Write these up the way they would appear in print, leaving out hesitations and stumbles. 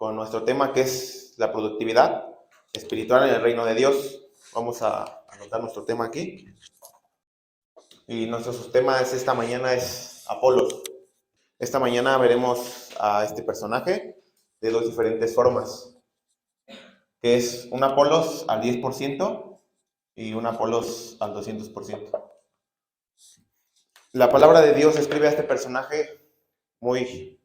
con nuestro tema, que es la productividad espiritual en el reino de Dios. Vamos a anotar nuestro tema aquí. Y nuestro tema esta mañana es Apolos. Esta mañana veremos a este personaje de dos diferentes formas, que es un Apolos al 10% y un Apolos al 200%. La palabra de Dios describe a este personaje muy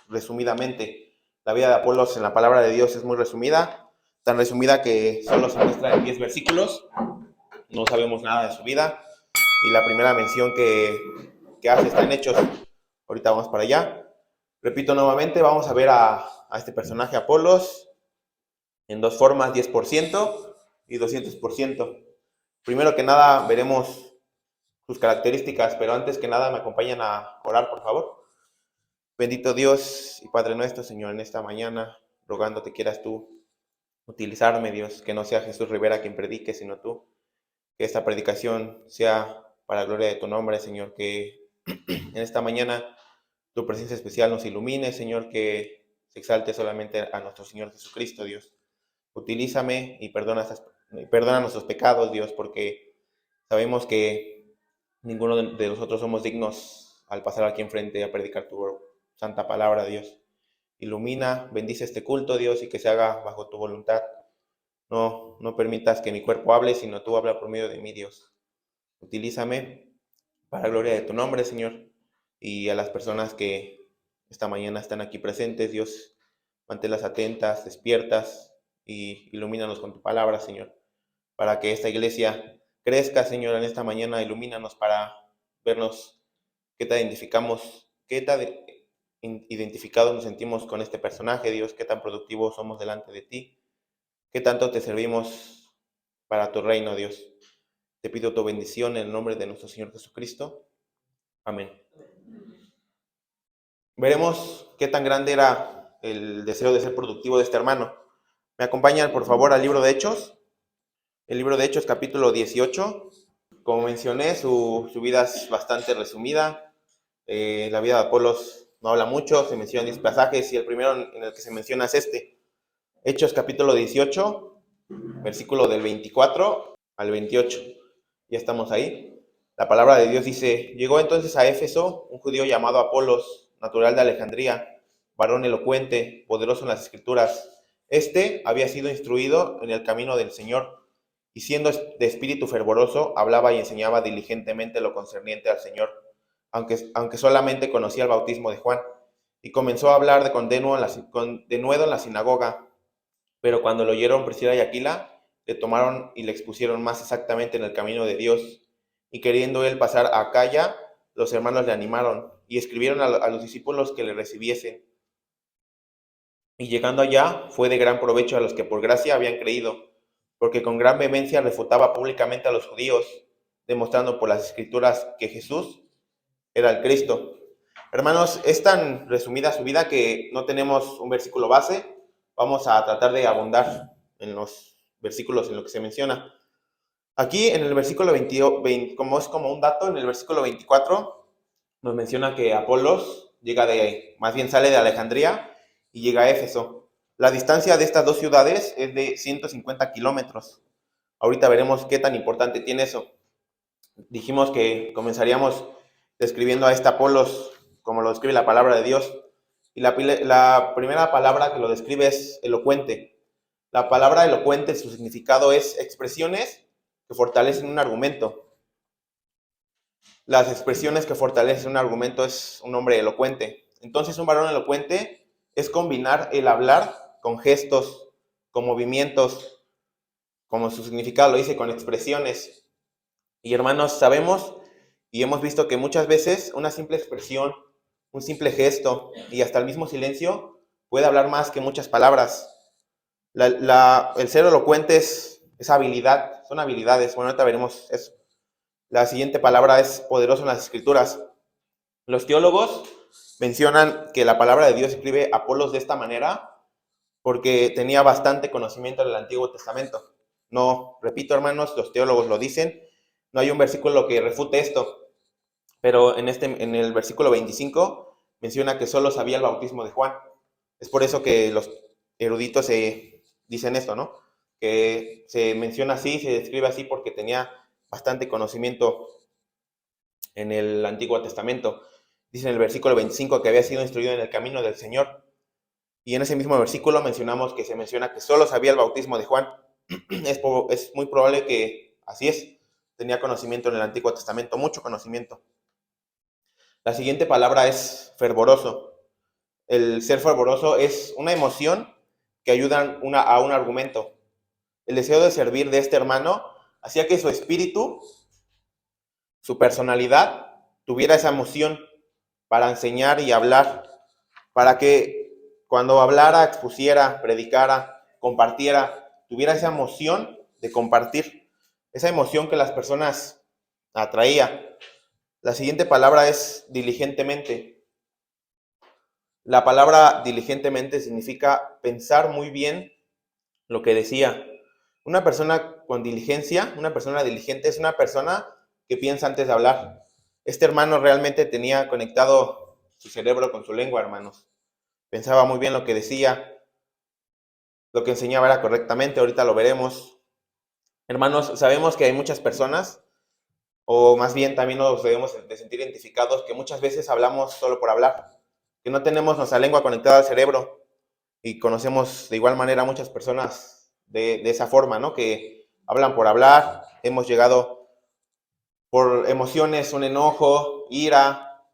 resumidamente. La vida de Apolos en la palabra de Dios es muy resumida, tan resumida que solo se muestra en 10 versículos. No sabemos nada de su vida. Y la primera mención que hace está en Hechos. Ahorita vamos para allá. Repito nuevamente, vamos a ver a este personaje Apolos en dos formas, 10% y 200%. Primero que nada veremos sus características, pero antes que nada me acompañan a orar, por favor. Bendito Dios y Padre nuestro, Señor, en esta mañana, rogándote quieras tú utilizarme, Dios, que no sea Jesús Rivera quien predique, sino tú. Que esta predicación sea para la gloria de tu nombre, Señor, que en esta mañana tu presencia especial nos ilumine, Señor, que se exalte solamente a nuestro Señor Jesucristo, Dios. Utilízame y perdona nuestros pecados, Dios, porque sabemos que ninguno de nosotros somos dignos al pasar aquí enfrente a predicar tu santa palabra, Dios. Ilumina, bendice este culto, Dios, y que se haga bajo tu voluntad. No permitas que mi cuerpo hable, sino tú habla por medio de mí, Dios. Utilízame para la gloria de tu nombre, Señor, y a las personas que esta mañana están aquí presentes, Dios, manténlas atentas, despiertas, y ilumínanos con tu palabra, Señor, para que esta iglesia crezca, Señor, en esta mañana. Ilumínanos para vernos qué tan identificados nos sentimos con este personaje, Dios, qué tan productivos somos delante de ti, qué tanto te servimos para tu reino, Dios. Te pido tu bendición en el nombre de nuestro Señor Jesucristo. Amén. Veremos qué tan grande era el deseo de ser productivo de este hermano. ¿Me acompañan, por favor, al libro de Hechos? El libro de Hechos, capítulo 18. Como mencioné, su vida es bastante resumida. La vida de Apolos no habla mucho, se mencionan 10 pasajes y el primero en el que se menciona es este. Hechos, capítulo 18, versículo del 24 al 28. Ya estamos ahí. La palabra de Dios dice: llegó entonces a Éfeso un judío llamado Apolos, natural de Alejandría, varón elocuente, poderoso en las escrituras. Este había sido instruido en el camino del Señor, y siendo de espíritu fervoroso, hablaba y enseñaba diligentemente lo concerniente al Señor, aunque solamente conocía el bautismo de Juan, y comenzó a hablar de denuedo en la sinagoga. Pero cuando lo oyeron Priscila y Aquila, le tomaron y le expusieron más exactamente en el camino de Dios. Y queriendo él pasar a Acaya, los hermanos le animaron y escribieron a los discípulos que le recibiesen. Y llegando allá, fue de gran provecho a los que por gracia habían creído, porque con gran vehemencia refutaba públicamente a los judíos, demostrando por las escrituras que Jesús era el Cristo. Hermanos, es tan resumida su vida que no tenemos un versículo base. Vamos a tratar de abundar en los versículos en lo que se menciona. Aquí en el versículo 20, como es como un dato, en el versículo 24 nos menciona que Apolos más bien sale de Alejandría y llega a Éfeso. La distancia de estas dos ciudades es de 150 kilómetros. Ahorita veremos qué tan importante tiene eso. Dijimos que comenzaríamos describiendo a este Apolos como lo describe la palabra de Dios. Y la primera palabra que lo describe es elocuente. La palabra elocuente, su significado es expresiones que fortalecen un argumento. Las expresiones que fortalecen un argumento es un hombre elocuente. Entonces, un varón elocuente es combinar el hablar con gestos, con movimientos, como su significado lo dice, con expresiones. Y hermanos, sabemos y hemos visto que muchas veces una simple expresión, un simple gesto y hasta el mismo silencio puede hablar más que muchas palabras. El ser elocuente es habilidad, son habilidades. Bueno, ahorita veremos eso. La siguiente palabra es poderoso en las escrituras. Los teólogos mencionan que la palabra de Dios escribe Apolos de esta manera porque tenía bastante conocimiento del Antiguo Testamento. No, repito, hermanos, los teólogos lo dicen. No hay un versículo que refute esto, pero en el versículo 25 menciona que solo sabía el bautismo de Juan. Es por eso que los eruditos dicen esto, ¿no? Que se menciona así, se describe así porque tenía bastante conocimiento en el Antiguo Testamento. Dice en el versículo 25 que había sido instruido en el camino del Señor. Y en ese mismo versículo mencionamos que se menciona que solo sabía el bautismo de Juan. Es muy probable que así es. Tenía conocimiento en el Antiguo Testamento, mucho conocimiento. La siguiente palabra es fervoroso. El ser fervoroso es una emoción que ayuda a un argumento. El deseo de servir de este hermano hacía que su espíritu, su personalidad, tuviera esa emoción para enseñar y hablar, para que cuando hablara, expusiera, predicara, compartiera, tuviera esa emoción de compartir, esa emoción que las personas atraía. La siguiente palabra es diligentemente. La palabra diligentemente significa pensar muy bien lo que decía. Una persona con diligencia, una persona diligente es una persona que piensa antes de hablar. Este hermano realmente tenía conectado su cerebro con su lengua, hermanos. Pensaba muy bien lo que decía, lo que enseñaba era correctamente, ahorita lo veremos. Hermanos, sabemos que hay muchas personas, o más bien también nos debemos de sentir identificados, que muchas veces hablamos solo por hablar, que no tenemos nuestra lengua conectada al cerebro, y conocemos de igual manera a muchas personas de esa forma, ¿no? Que hablan por hablar, hemos llegado por emociones, un enojo, ira,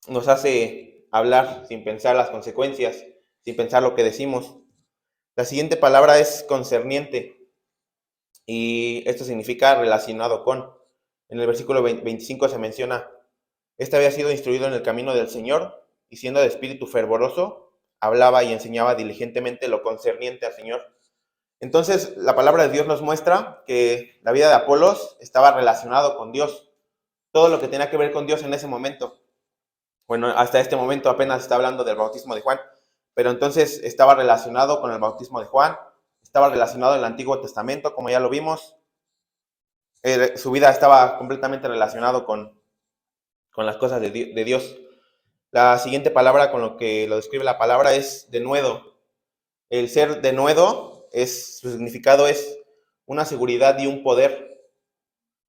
nos hace hablar sin pensar las consecuencias, sin pensar lo que decimos. La siguiente palabra es concerniente y esto significa relacionado con. En el versículo 25 se menciona, este había sido instruido en el camino del Señor y siendo de espíritu fervoroso, hablaba y enseñaba diligentemente lo concerniente al Señor. Entonces, la palabra de Dios nos muestra que la vida de Apolos estaba relacionado con Dios, todo lo que tenía que ver con Dios en ese momento. Bueno, hasta este momento apenas está hablando del bautismo de Juan, pero entonces estaba relacionado con el bautismo de Juan, estaba relacionado en el Antiguo Testamento, como ya lo vimos. Su vida estaba completamente relacionado con las cosas de Dios. La siguiente palabra con lo que lo describe la palabra es denuedo. El ser denuedo, su significado es una seguridad y un poder.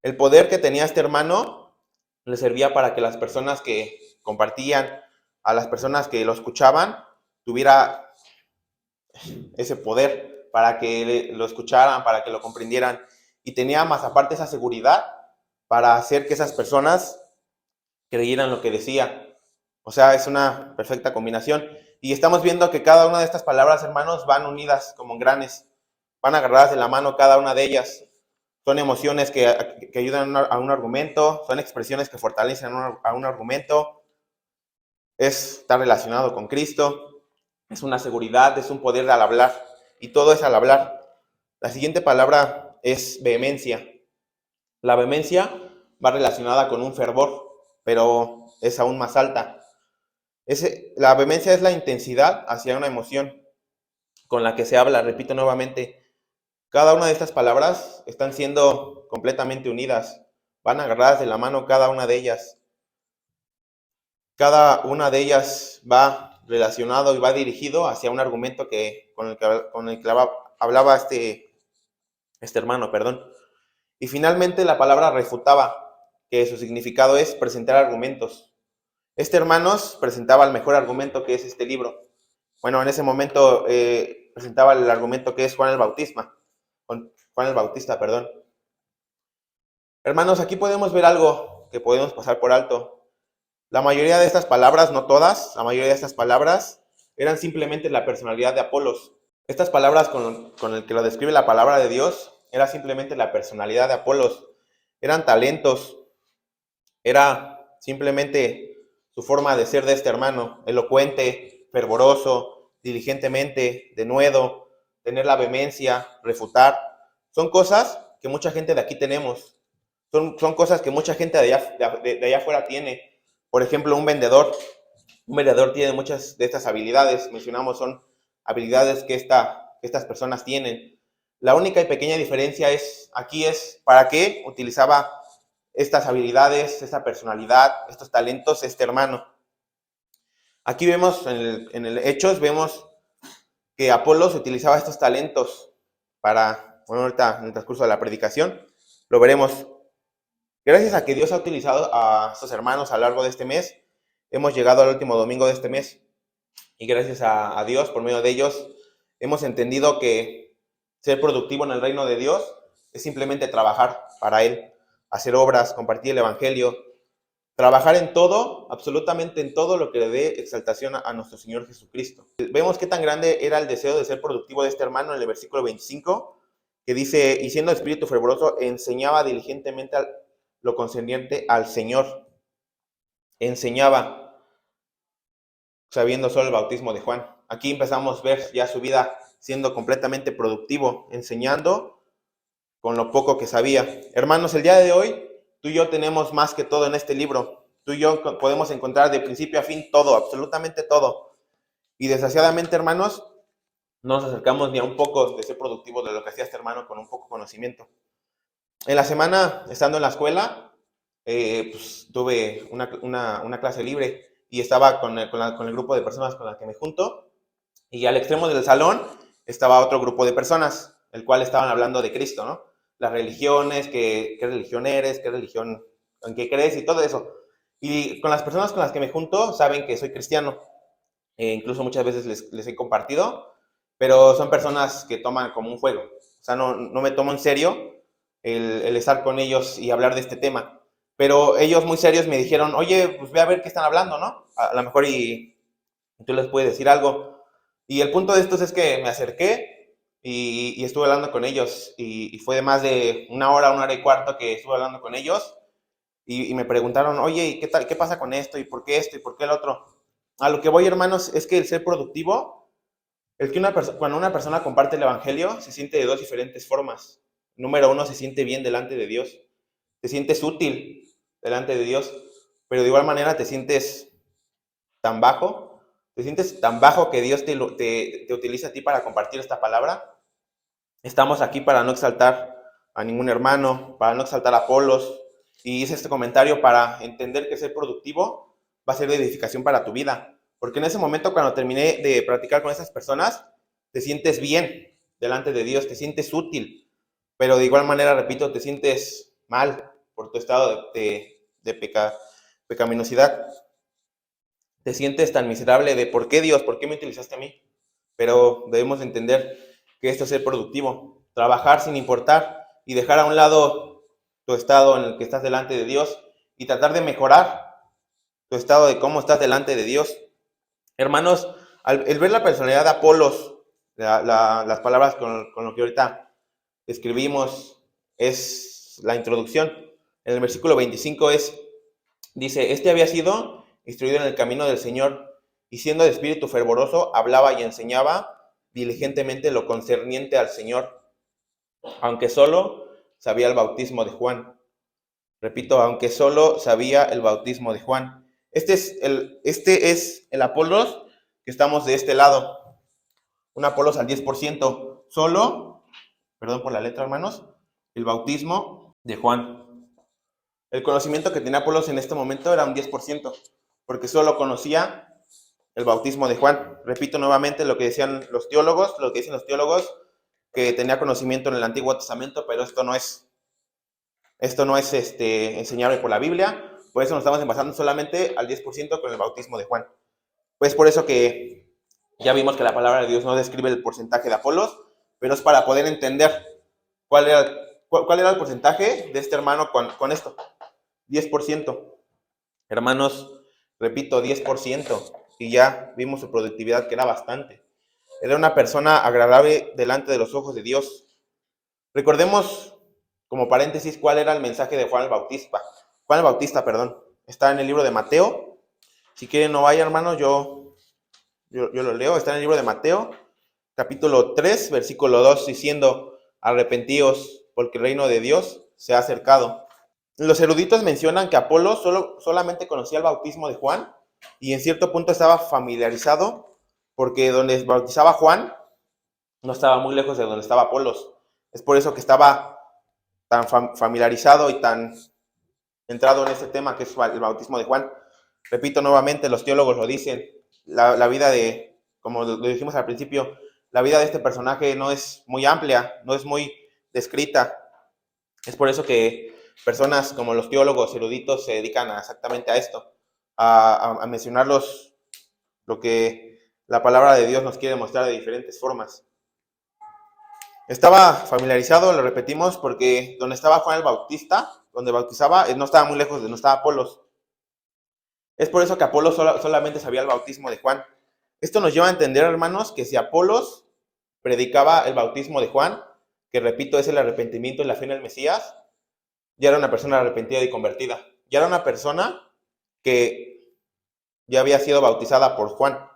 El poder que tenía este hermano le servía para que las personas que compartían, a las personas que lo escuchaban, tuviera ese poder para que lo escucharan, para que lo comprendieran. Y tenía más aparte esa seguridad para hacer que esas personas creyeran lo que decía. O sea, es una perfecta combinación. Y estamos viendo que cada una de estas palabras, hermanos, van unidas como engranes, van agarradas de la mano cada una de ellas. Son emociones que ayudan a un argumento, son expresiones que fortalecen a un argumento, está relacionado con Cristo, es una seguridad, es un poder al hablar, y todo es al hablar. La siguiente palabra es vehemencia. La vehemencia va relacionada con un fervor, pero es aún más alta. La vehemencia es la intensidad hacia una emoción con la que se habla. Repito nuevamente, cada una de estas palabras están siendo completamente unidas, van agarradas de la mano cada una de ellas. Cada una de ellas va relacionado y va dirigido hacia un argumento con el que hablaba este hermano, perdón. Y finalmente la palabra refutaba, que su significado es presentar argumentos. Este hermanos presentaba el mejor argumento que es este libro. Bueno, en ese momento presentaba el argumento que es Juan el Bautista, perdón. Hermanos, aquí podemos ver algo que podemos pasar por alto. La mayoría de estas palabras, no todas, la mayoría de estas palabras eran simplemente la personalidad de Apolos. Estas palabras con el que lo describe la palabra de Dios era simplemente la personalidad de Apolos. Eran talentos, era simplemente su forma de ser de este hermano, elocuente, fervoroso, diligentemente, denuedo, tener la vehemencia, refutar. Son cosas que mucha gente de aquí tenemos. Son cosas que mucha gente de allá afuera tiene. Por ejemplo, un vendedor. Un vendedor tiene muchas de estas habilidades. Mencionamos, son habilidades que estas personas tienen. La única y pequeña diferencia aquí es para qué utilizaba estas habilidades, esta personalidad, estos talentos, este hermano. Aquí vemos, en el Hechos, vemos que Apolos utilizaba estos talentos para, bueno, ahorita en el transcurso de la predicación, lo veremos. Gracias a que Dios ha utilizado a estos hermanos a lo largo de este mes, hemos llegado al último domingo de este mes. Y gracias a Dios, por medio de ellos, hemos entendido que ser productivo en el reino de Dios es simplemente trabajar para Él, hacer obras, compartir el Evangelio, trabajar en todo, absolutamente en todo lo que le dé exaltación a nuestro Señor Jesucristo. Vemos qué tan grande era el deseo de ser productivo de este hermano en el versículo 25, que dice, y siendo espíritu fervoroso, enseñaba diligentemente lo concerniente al Señor. Enseñaba, sabiendo solo el bautismo de Juan. Aquí empezamos a ver ya su vida siendo completamente productivo, enseñando con lo poco que sabía. Hermanos, el día de hoy, tú y yo tenemos más que todo en este libro. Tú y yo podemos encontrar de principio a fin todo, absolutamente todo. Y desgraciadamente, hermanos, no nos acercamos ni a un poco de ser productivo de lo que hacía este hermano con un poco conocimiento. En la semana, estando en la escuela, pues, tuve una clase libre y estaba con el grupo de personas con las que me junto, y al extremo del salón estaba otro grupo de personas, el cual estaban hablando de Cristo, ¿no? Las religiones, qué religión eres, qué religión, en qué crees y todo eso. Y con las personas con las que me junto saben que soy cristiano, incluso muchas veces les he compartido, pero son personas que toman como un juego. O sea, no me tomo en serio el estar con ellos y hablar de este tema. Pero ellos muy serios me dijeron, oye, pues ve a ver qué están hablando, ¿no? A lo mejor y tú les puedes decir algo. Y el punto de estos es que me acerqué y estuve hablando con ellos. Y fue de más de una hora y cuarto que estuve hablando con ellos. Y me preguntaron, oye, ¿y qué tal? ¿Qué pasa con esto? ¿Y por qué esto? ¿Y por qué el otro? A lo que voy, hermanos, es que el ser productivo, el que cuando una persona comparte el evangelio, se siente de dos diferentes formas. Número uno, se siente bien delante de Dios. Te sientes útil delante de Dios, pero de igual manera te sientes tan bajo, que Dios te utiliza a ti para compartir esta palabra. Estamos aquí para no exaltar a ningún hermano, para no exaltar a Apolos, y hice este comentario para entender que ser productivo va a ser de edificación para tu vida, porque en ese momento, cuando terminé de practicar con esas personas, te sientes bien delante de Dios, te sientes útil, pero de igual manera, repito, te sientes mal por tu estado de pecaminosidad. Te sientes tan miserable de ¿por qué Dios? ¿Por qué me utilizaste a mí? Pero debemos entender que esto es ser productivo, trabajar sin importar y dejar a un lado tu estado en el que estás delante de Dios y tratar de mejorar tu estado de cómo estás delante de Dios. Hermanos, el ver la personalidad de Apolos, las palabras con lo que ahorita escribimos, es la introducción. En el versículo 25 dice, este había sido instruido en el camino del Señor, y siendo de espíritu fervoroso, hablaba y enseñaba diligentemente lo concerniente al Señor, aunque solo sabía el bautismo de Juan. Repito, aunque solo sabía el bautismo de Juan. Este es el Apolos que estamos de este lado. Un Apolos al 10%. Solo, perdón por la letra, hermanos, el bautismo de Juan. El conocimiento que tenía Apolos en este momento era un 10%, porque solo conocía el bautismo de Juan. Repito nuevamente lo que decían los teólogos, lo que dicen los teólogos, que tenía conocimiento en el Antiguo Testamento, pero esto no es enseñable por la Biblia. Por eso nos estamos basando solamente al 10% con el bautismo de Juan. Pues por eso que ya vimos que la palabra de Dios no describe el porcentaje de Apolos, pero es para poder entender cuál era el porcentaje de este hermano con esto. 10%. Hermanos, repito, 10%. Y ya vimos su productividad, que era bastante. Era una persona agradable delante de los ojos de Dios. Recordemos, como paréntesis, cuál era el mensaje de Juan el Bautista. Juan el Bautista, perdón. Está en el libro de Mateo. Si quieren, no vaya, hermanos, yo lo leo. Está en el libro de Mateo, capítulo 3, versículo 2, diciendo, arrepentíos, porque el reino de Dios se ha acercado. Los eruditos mencionan que Apolo solamente conocía el bautismo de Juan y en cierto punto estaba familiarizado, porque donde bautizaba Juan no estaba muy lejos de donde estaba Apolos. Es por eso que estaba tan familiarizado y tan entrado en este tema que es el bautismo de Juan. Repito nuevamente, los teólogos lo dicen, la vida de, como lo dijimos al principio, la vida de este personaje no es muy amplia, no es muy descrita. Es por eso que personas como los teólogos eruditos se dedican exactamente a esto, a mencionar lo que la palabra de Dios nos quiere mostrar de diferentes formas. Estaba familiarizado, lo repetimos, porque donde estaba Juan el Bautista, donde bautizaba, no estaba muy lejos de donde estaba Apolos. Es por eso que Apolos solamente sabía el bautismo de Juan. Esto nos lleva a entender, hermanos, que si Apolos predicaba el bautismo de Juan, que repito, es el arrepentimiento y la fe en el Mesías, ya era una persona arrepentida y convertida. Ya era una persona que ya había sido bautizada por Juan.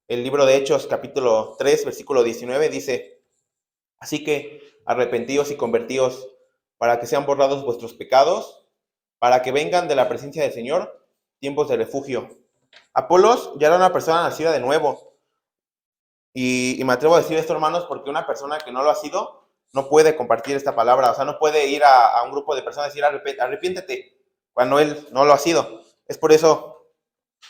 El libro de Hechos, capítulo 3, versículo 19, dice: así que arrepentíos y convertíos para que sean borrados vuestros pecados, para que vengan de la presencia del Señor tiempos de refugio. Apolos ya era una persona nacida de nuevo. Y me atrevo a decir esto, hermanos, porque una persona que no lo ha sido no puede compartir esta palabra. O sea, no puede ir a un grupo de personas y decir arrepiéntete cuando él no lo ha sido. Es por eso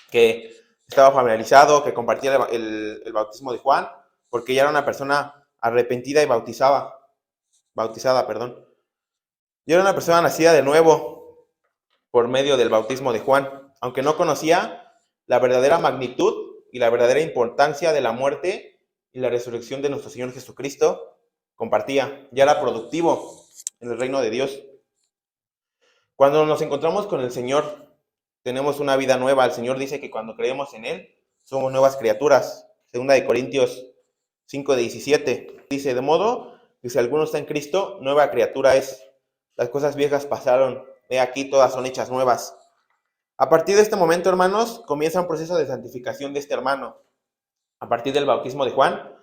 que estaba familiarizado, que compartía el bautismo de Juan, porque ya era una persona arrepentida y bautizada, perdón. Ya era una persona nacida de nuevo por medio del bautismo de Juan, aunque no conocía la verdadera magnitud y la verdadera importancia de la muerte y la resurrección de nuestro Señor Jesucristo, compartía, ya era productivo en el reino de Dios. Cuando nos encontramos con el Señor, tenemos una vida nueva. El Señor dice que cuando creemos en Él, somos nuevas criaturas. Segunda de Corintios 5:17 dice: de modo que si alguno está en Cristo, nueva criatura es. Las cosas viejas pasaron, he aquí todas son hechas nuevas. A partir de este momento, hermanos, comienza un proceso de santificación de este hermano. A partir del bautismo de Juan,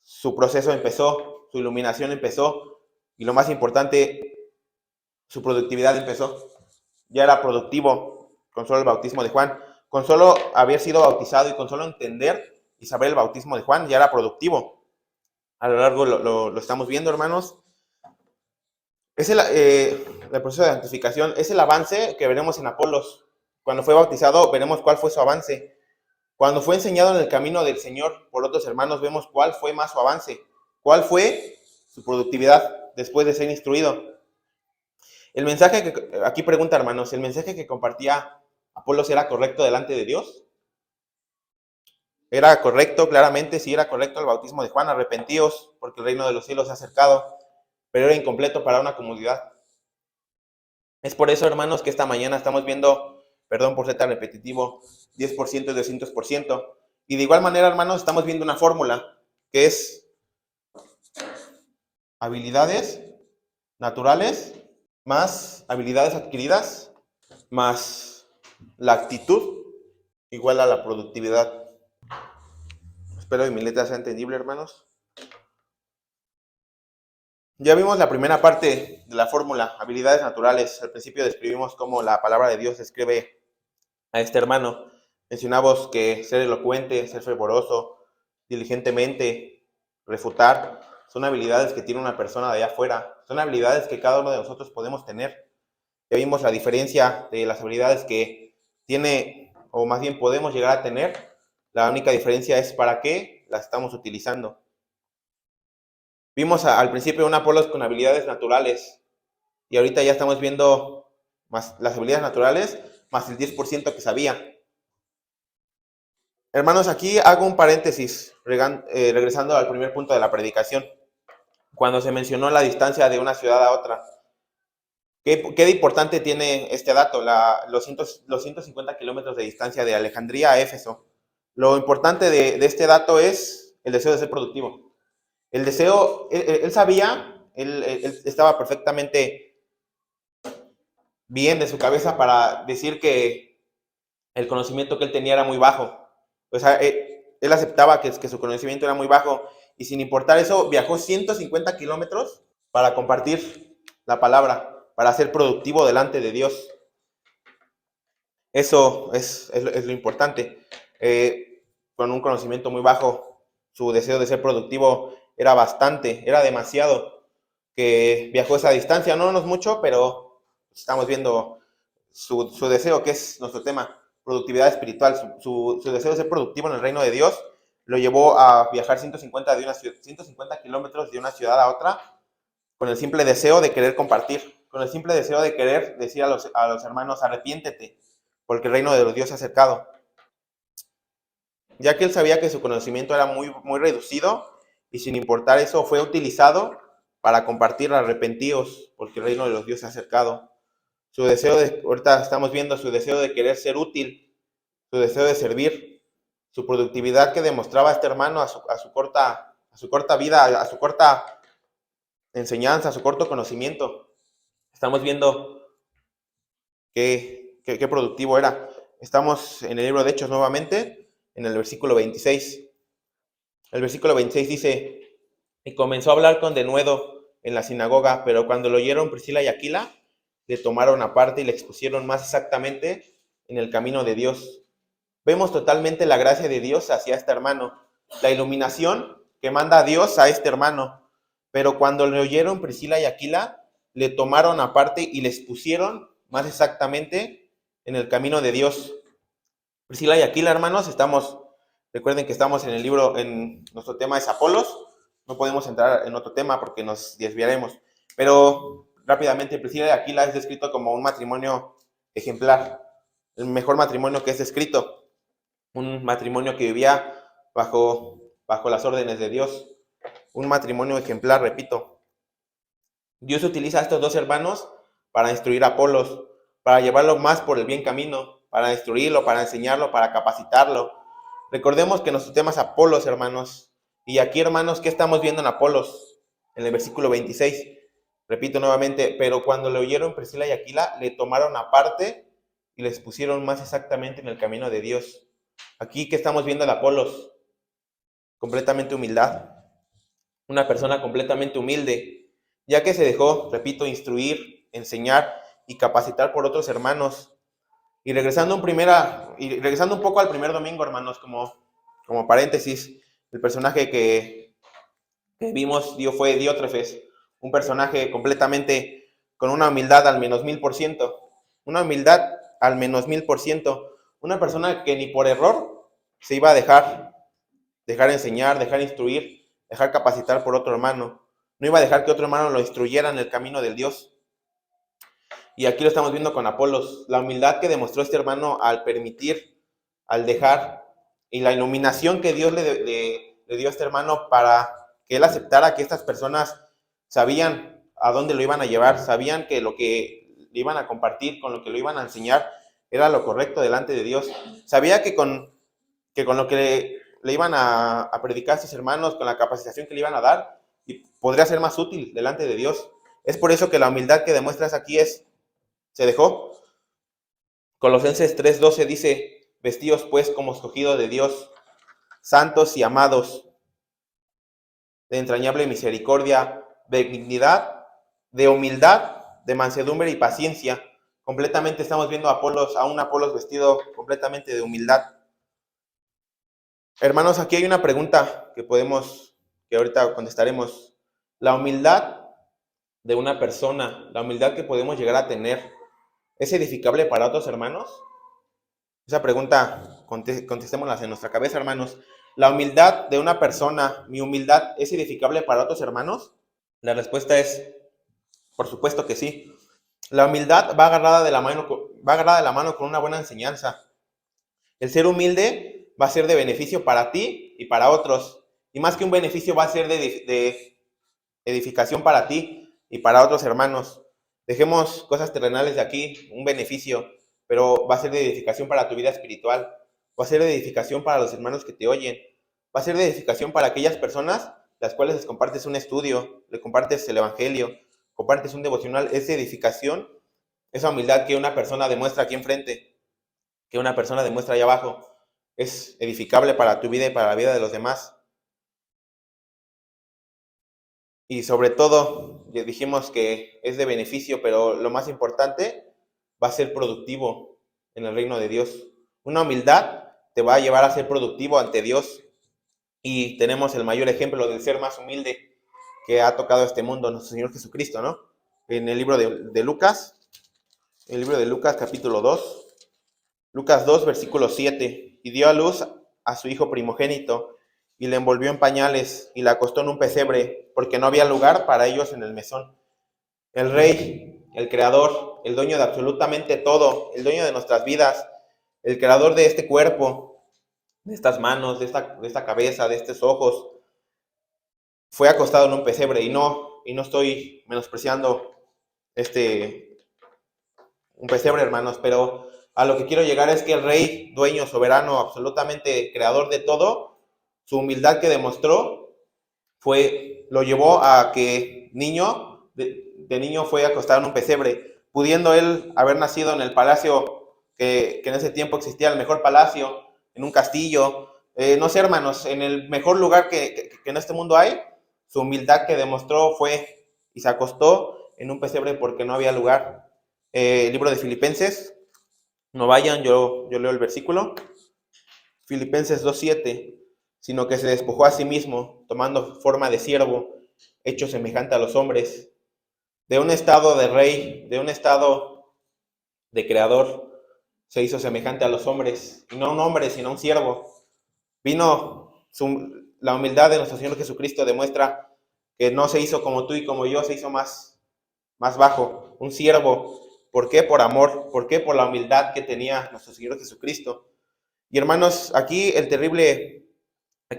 su proceso empezó, su iluminación empezó, y lo más importante, su productividad empezó. Ya era productivo con solo el bautismo de Juan. Con solo haber sido bautizado y con solo entender y saber el bautismo de Juan, ya era productivo. A lo largo lo estamos viendo, hermanos. Es el proceso de santificación, es el avance que veremos en Apolos. Cuando fue bautizado, veremos cuál fue su avance. Cuando fue enseñado en el camino del Señor por otros hermanos, vemos cuál fue más su avance, cuál fue su productividad después de ser instruido. El mensaje que, aquí pregunta, hermanos, ¿el mensaje que compartía Apolos era correcto delante de Dios? Era correcto, claramente, sí era correcto el bautismo de Juan: arrepentíos, porque el reino de los cielos se ha acercado, pero era incompleto para una comunidad. Es por eso, hermanos, que esta mañana estamos viendo, perdón por ser tan repetitivo, 10% y 200%. Y de igual manera, hermanos, estamos viendo una fórmula que es habilidades naturales más habilidades adquiridas más la actitud igual a la productividad. Espero que mi letra sea entendible, hermanos. Ya vimos la primera parte de la fórmula, habilidades naturales. Al principio describimos cómo la palabra de Dios describe a este hermano. Mencionamos que ser elocuente, ser fervoroso, diligentemente, refutar, son habilidades que tiene una persona de allá afuera. Son habilidades que cada uno de nosotros podemos tener. Ya vimos la diferencia de las habilidades que tiene, o más bien podemos llegar a tener. La única diferencia es para qué las estamos utilizando. Vimos al principio un Apolos con habilidades naturales y ahorita ya estamos viendo más las habilidades naturales más el 10% que sabía. Hermanos, aquí hago un paréntesis, regresando al primer punto de la predicación, cuando se mencionó la distancia de una ciudad a otra. ¿Qué de importante tiene este dato? Los 150 kilómetros de distancia de Alejandría a Éfeso. Lo importante de este dato es el deseo de ser productivo. El deseo, él sabía, él estaba perfectamente bien de su cabeza para decir que el conocimiento que él tenía era muy bajo. O sea, él aceptaba que su conocimiento era muy bajo y sin importar eso, viajó 150 kilómetros para compartir la palabra, para ser productivo delante de Dios. Eso es lo importante. Con un conocimiento muy bajo, su deseo de ser productivo era demasiado, que viajó esa distancia. No es mucho, pero estamos viendo su deseo, que es nuestro tema, productividad espiritual. Su deseo de ser productivo en el reino de Dios lo llevó a viajar 150 kilómetros de una ciudad a otra con el simple deseo de querer compartir, con el simple deseo de querer decir a los hermanos, arrepiéntete, porque el reino de los Dios se ha acercado. Ya que él sabía que su conocimiento era muy reducido, y sin importar eso, fue utilizado para compartir arrepentidos, porque el reino de los Dios se ha acercado. Su deseo ahorita estamos viendo su deseo de querer ser útil, su deseo de servir, su productividad que demostraba este hermano a su corta vida, a su corta enseñanza, a su corto conocimiento. Estamos viendo qué productivo era. Estamos en el libro de Hechos nuevamente, en el versículo 26. El versículo 26 dice, y comenzó a hablar con denuedo en la sinagoga, pero cuando lo oyeron Priscila y Aquila, le tomaron aparte y le expusieron más exactamente en el camino de Dios. Vemos totalmente la gracia de Dios hacia este hermano, la iluminación que manda Dios a este hermano. Pero cuando le oyeron Priscila y Aquila, le tomaron aparte y les pusieron más exactamente en el camino de Dios. Priscila y Aquila, hermanos, recuerden que estamos en el libro, en nuestro tema es Apolos, no podemos entrar en otro tema porque nos desviaremos, pero rápidamente, Priscila y Aquila es descrito como un matrimonio ejemplar, el mejor matrimonio que es descrito, un matrimonio que vivía bajo las órdenes de Dios, un matrimonio ejemplar, repito. Dios utiliza a estos dos hermanos para instruir a Apolos, para llevarlo más por el bien camino, para instruirlo, para enseñarlo, para capacitarlo. Recordemos que nuestro tema es Apolos, hermanos. Y aquí, hermanos, ¿qué estamos viendo en Apolos? En el versículo 26. Repito nuevamente, pero cuando le oyeron Priscila y Aquila, le tomaron aparte y les pusieron más exactamente en el camino de Dios. Aquí, ¿qué estamos viendo en Apolos? Completamente humildad. Una persona completamente humilde, ya que se dejó, repito, instruir, enseñar y capacitar por otros hermanos. Y regresando un poco al primer domingo, hermanos, como paréntesis, el personaje que vimos fue Diótrefes, un personaje completamente con una humildad al menos 1000%, una humildad al menos 1000%, una persona que ni por error se iba a dejar enseñar, dejar instruir, dejar capacitar por otro hermano. No iba a dejar que otro hermano lo instruyera en el camino del Dios. Y aquí lo estamos viendo con Apolos, la humildad que demostró este hermano al permitir, al dejar, y la iluminación que Dios le dio a este hermano para que él aceptara que estas personas sabían a dónde lo iban a llevar, sabían que lo que le iban a compartir, con lo que lo iban a enseñar, era lo correcto delante de Dios. Sabía que con lo que le iban a predicar a estos hermanos, con la capacitación que le iban a dar, y podría ser más útil delante de Dios. Es por eso que la humildad que demuestras aquí se dejó. Colosenses 3:12 dice, vestidos pues como escogidos de Dios, santos y amados, de entrañable misericordia, benignidad, de humildad, de mansedumbre y paciencia. Completamente estamos viendo a un Apolos vestido completamente de humildad. Hermanos, aquí hay una pregunta que ahorita contestaremos. La humildad de una persona, la humildad que podemos llegar a tener, ¿es edificable para otros hermanos? Esa pregunta contestémosla en nuestra cabeza, hermanos. ¿La humildad de una persona, mi humildad, es edificable para otros hermanos? La respuesta es, por supuesto que sí. La humildad va agarrada de la mano con una buena enseñanza. El ser humilde va a ser de beneficio para ti y para otros. Y más que un beneficio, va a ser de edificación para ti y para otros hermanos. Dejemos cosas terrenales de aquí, un beneficio, pero va a ser de edificación para tu vida espiritual. Va a ser de edificación para los hermanos que te oyen. Va a ser de edificación para aquellas personas las cuales les compartes un estudio, le compartes el evangelio, compartes un devocional. Es de edificación esa humildad que una persona demuestra aquí enfrente, que una persona demuestra allá abajo. Es edificable para tu vida y para la vida de los demás. Y sobre todo, ya dijimos que es de beneficio, pero lo más importante, va a ser productivo en el reino de Dios. Una humildad te va a llevar a ser productivo ante Dios. Y tenemos el mayor ejemplo del ser más humilde que ha tocado este mundo, nuestro Señor Jesucristo, ¿no? En el libro de Lucas, capítulo 2. Lucas 2, versículo 7. Y dio a luz a su hijo primogénito, y le envolvió en pañales, y la acostó en un pesebre, porque no había lugar para ellos en el mesón. El Rey, el Creador, el dueño de absolutamente todo, el dueño de nuestras vidas, el creador de este cuerpo, de estas manos, de esta cabeza, de estos ojos, fue acostado en un pesebre. Y no estoy menospreciando este, un pesebre, hermanos, pero a lo que quiero llegar es que el Rey, dueño, soberano, absolutamente creador de todo, su humildad que demostró lo llevó a que de niño fue acostado en un pesebre, pudiendo él haber nacido en el palacio que en ese tiempo existía, el mejor palacio, en un castillo, no sé, hermanos, en el mejor lugar que en este mundo hay. Su humildad que demostró fue y se acostó en un pesebre porque no había lugar. El libro de Filipenses, no vayan, yo leo el versículo. Filipenses 2:7, sino que se despojó a sí mismo, tomando forma de siervo, hecho semejante a los hombres, de un estado de rey, de un estado de creador, se hizo semejante a los hombres, y no un hombre, sino un siervo. La humildad de nuestro Señor Jesucristo demuestra que no se hizo como tú y como yo, se hizo más bajo, un siervo. ¿Por qué? Por amor. ¿Por qué? Por la humildad que tenía nuestro Señor Jesucristo. Y hermanos, aquí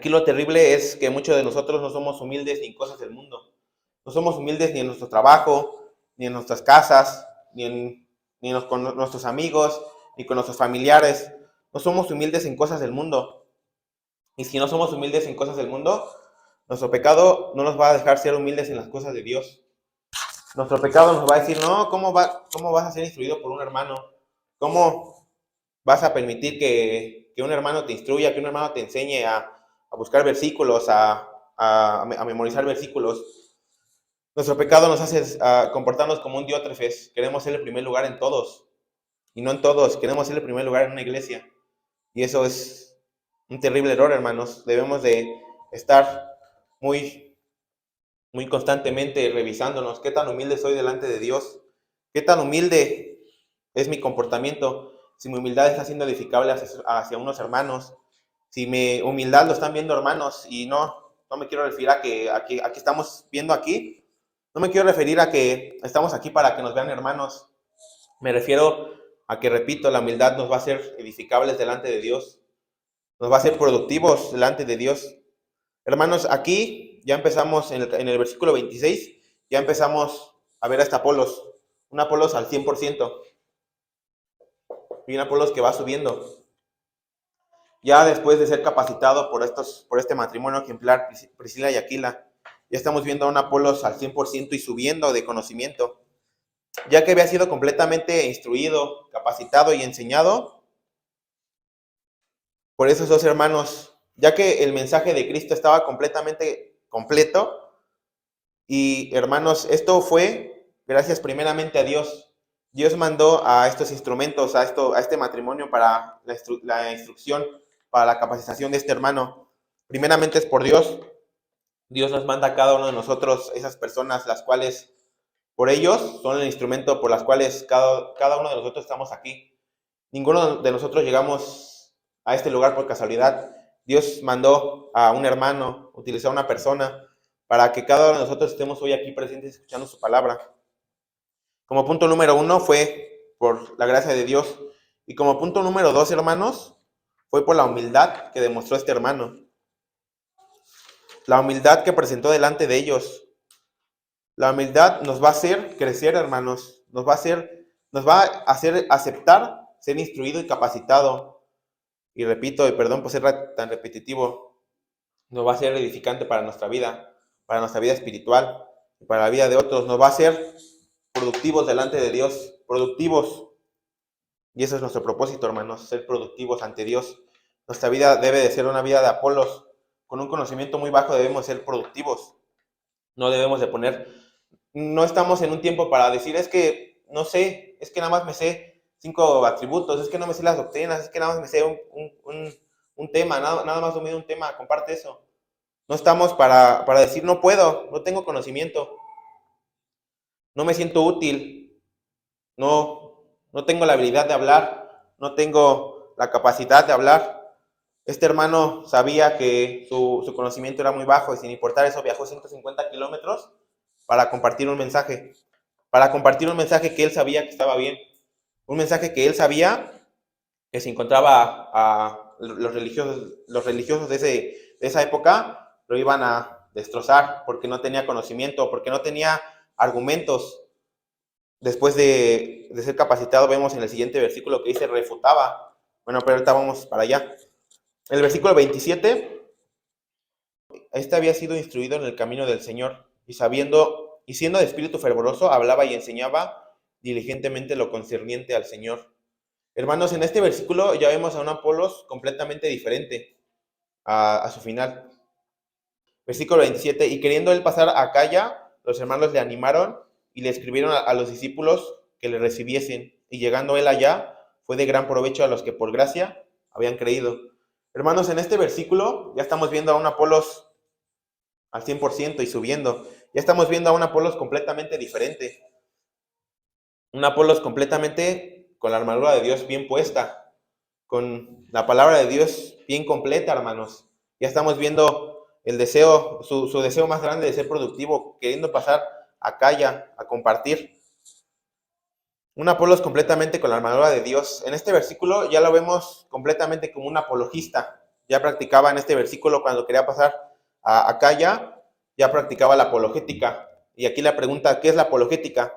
lo terrible es que muchos de nosotros no somos humildes ni en cosas del mundo. No somos humildes ni en nuestro trabajo, ni en nuestras casas, ni con nuestros amigos, ni con nuestros familiares. No somos humildes en cosas del mundo. Y si no somos humildes en cosas del mundo, nuestro pecado no nos va a dejar ser humildes en las cosas de Dios. Nuestro pecado nos va a decir, no, ¿cómo vas a ser instruido por un hermano? ¿Cómo vas a permitir que un hermano te instruya, que un hermano te enseñe a buscar versículos, a memorizar versículos? Nuestro pecado nos hace comportarnos como un diótrefes. Queremos ser el primer lugar en todos, y no en todos. Queremos ser el primer lugar en una iglesia. Y eso es un terrible error, hermanos. Debemos de estar muy, muy constantemente revisándonos. ¿Qué tan humilde soy delante de Dios? ¿Qué tan humilde es mi comportamiento? Si mi humildad está siendo edificable hacia unos hermanos, si mi humildad lo están viendo hermanos, y no me quiero referir a que aquí estamos viendo aquí, no me quiero referir a que estamos aquí para que nos vean hermanos, me refiero a que, repito, la humildad nos va a hacer edificables delante de Dios, nos va a hacer productivos delante de Dios. Hermanos, aquí ya empezamos en el versículo 26, ya empezamos a ver a este Apolos, un Apolos al 100%, y un Apolos que va subiendo. Ya después de ser capacitado por este matrimonio ejemplar, Priscila y Aquila, ya estamos viendo a un Apolos al 100% y subiendo de conocimiento. Ya que había sido completamente instruido, capacitado y enseñado por esos dos hermanos, ya que el mensaje de Cristo estaba completamente completo. Y hermanos, esto fue gracias primeramente a Dios. Dios mandó a estos instrumentos, a este matrimonio para la instrucción, para la capacitación de este hermano. Primeramente es por Dios. Dios nos manda a cada uno de nosotros esas personas, las cuales por ellos son el instrumento por las cuales cada uno de nosotros estamos aquí. Ninguno de nosotros llegamos a este lugar por casualidad. Dios mandó a un hermano, utilizó a una persona para que cada uno de nosotros estemos hoy aquí presentes escuchando su palabra. Como punto número 1 fue por la gracia de Dios. Y como punto número 2, hermanos, fue por la humildad que demostró este hermano. La humildad que presentó delante de ellos. La humildad nos va a hacer crecer, hermanos. Nos va a hacer aceptar ser instruido y capacitado. Y repito, y perdón por ser tan repetitivo, nos va a ser edificante para nuestra vida espiritual, y para la vida de otros. Nos va a hacer productivos delante de Dios, productivos. Y eso es nuestro propósito, hermanos, ser productivos ante Dios. Nuestra vida debe de ser una vida de Apolos. Con un conocimiento muy bajo debemos ser productivos. No debemos de no estamos en un tiempo para decir, es que no sé, es que nada más me sé 5 atributos, es que no me sé las doctrinas, es que nada más me sé un tema, nada más domino un tema, comparte eso. No estamos para decir, no puedo, no tengo conocimiento, no me siento útil, no tengo la habilidad de hablar. no tengo la capacidad de hablar. Este hermano sabía que su conocimiento era muy bajo y sin importar eso viajó 150 kilómetros para compartir un mensaje. Para compartir un mensaje que él sabía que estaba bien. Un mensaje que él sabía que si encontraba a los religiosos de esa época, lo iban a destrozar porque no tenía conocimiento, porque no tenía argumentos. Después de ser capacitado, vemos en el siguiente versículo que dice refutaba. Bueno, pero ahorita vamos para allá. El versículo 27, este había sido instruido en el camino del Señor y siendo de espíritu fervoroso, hablaba y enseñaba diligentemente lo concerniente al Señor. Hermanos, en este versículo ya vemos a un Apolos completamente diferente a su final. Versículo 27, y queriendo él pasar a Acaya, los hermanos le animaron y le escribieron a los discípulos que le recibiesen, y llegando él allá, fue de gran provecho a los que por gracia habían creído. Hermanos, en este versículo ya estamos viendo a un Apolos al 100% y subiendo. Ya estamos viendo a un Apolos completamente diferente. Un Apolos completamente con la armadura de Dios bien puesta, con la palabra de Dios bien completa, hermanos. Ya estamos viendo el deseo, su deseo más grande de ser productivo, queriendo pasar a Acaya, a compartir. Un Apolos completamente con la armadura de Dios. En este versículo ya lo vemos completamente como un apologista. Ya practicaba en este versículo cuando quería pasar a Acaya, ya practicaba la apologética. Y aquí la pregunta, ¿qué es la apologética?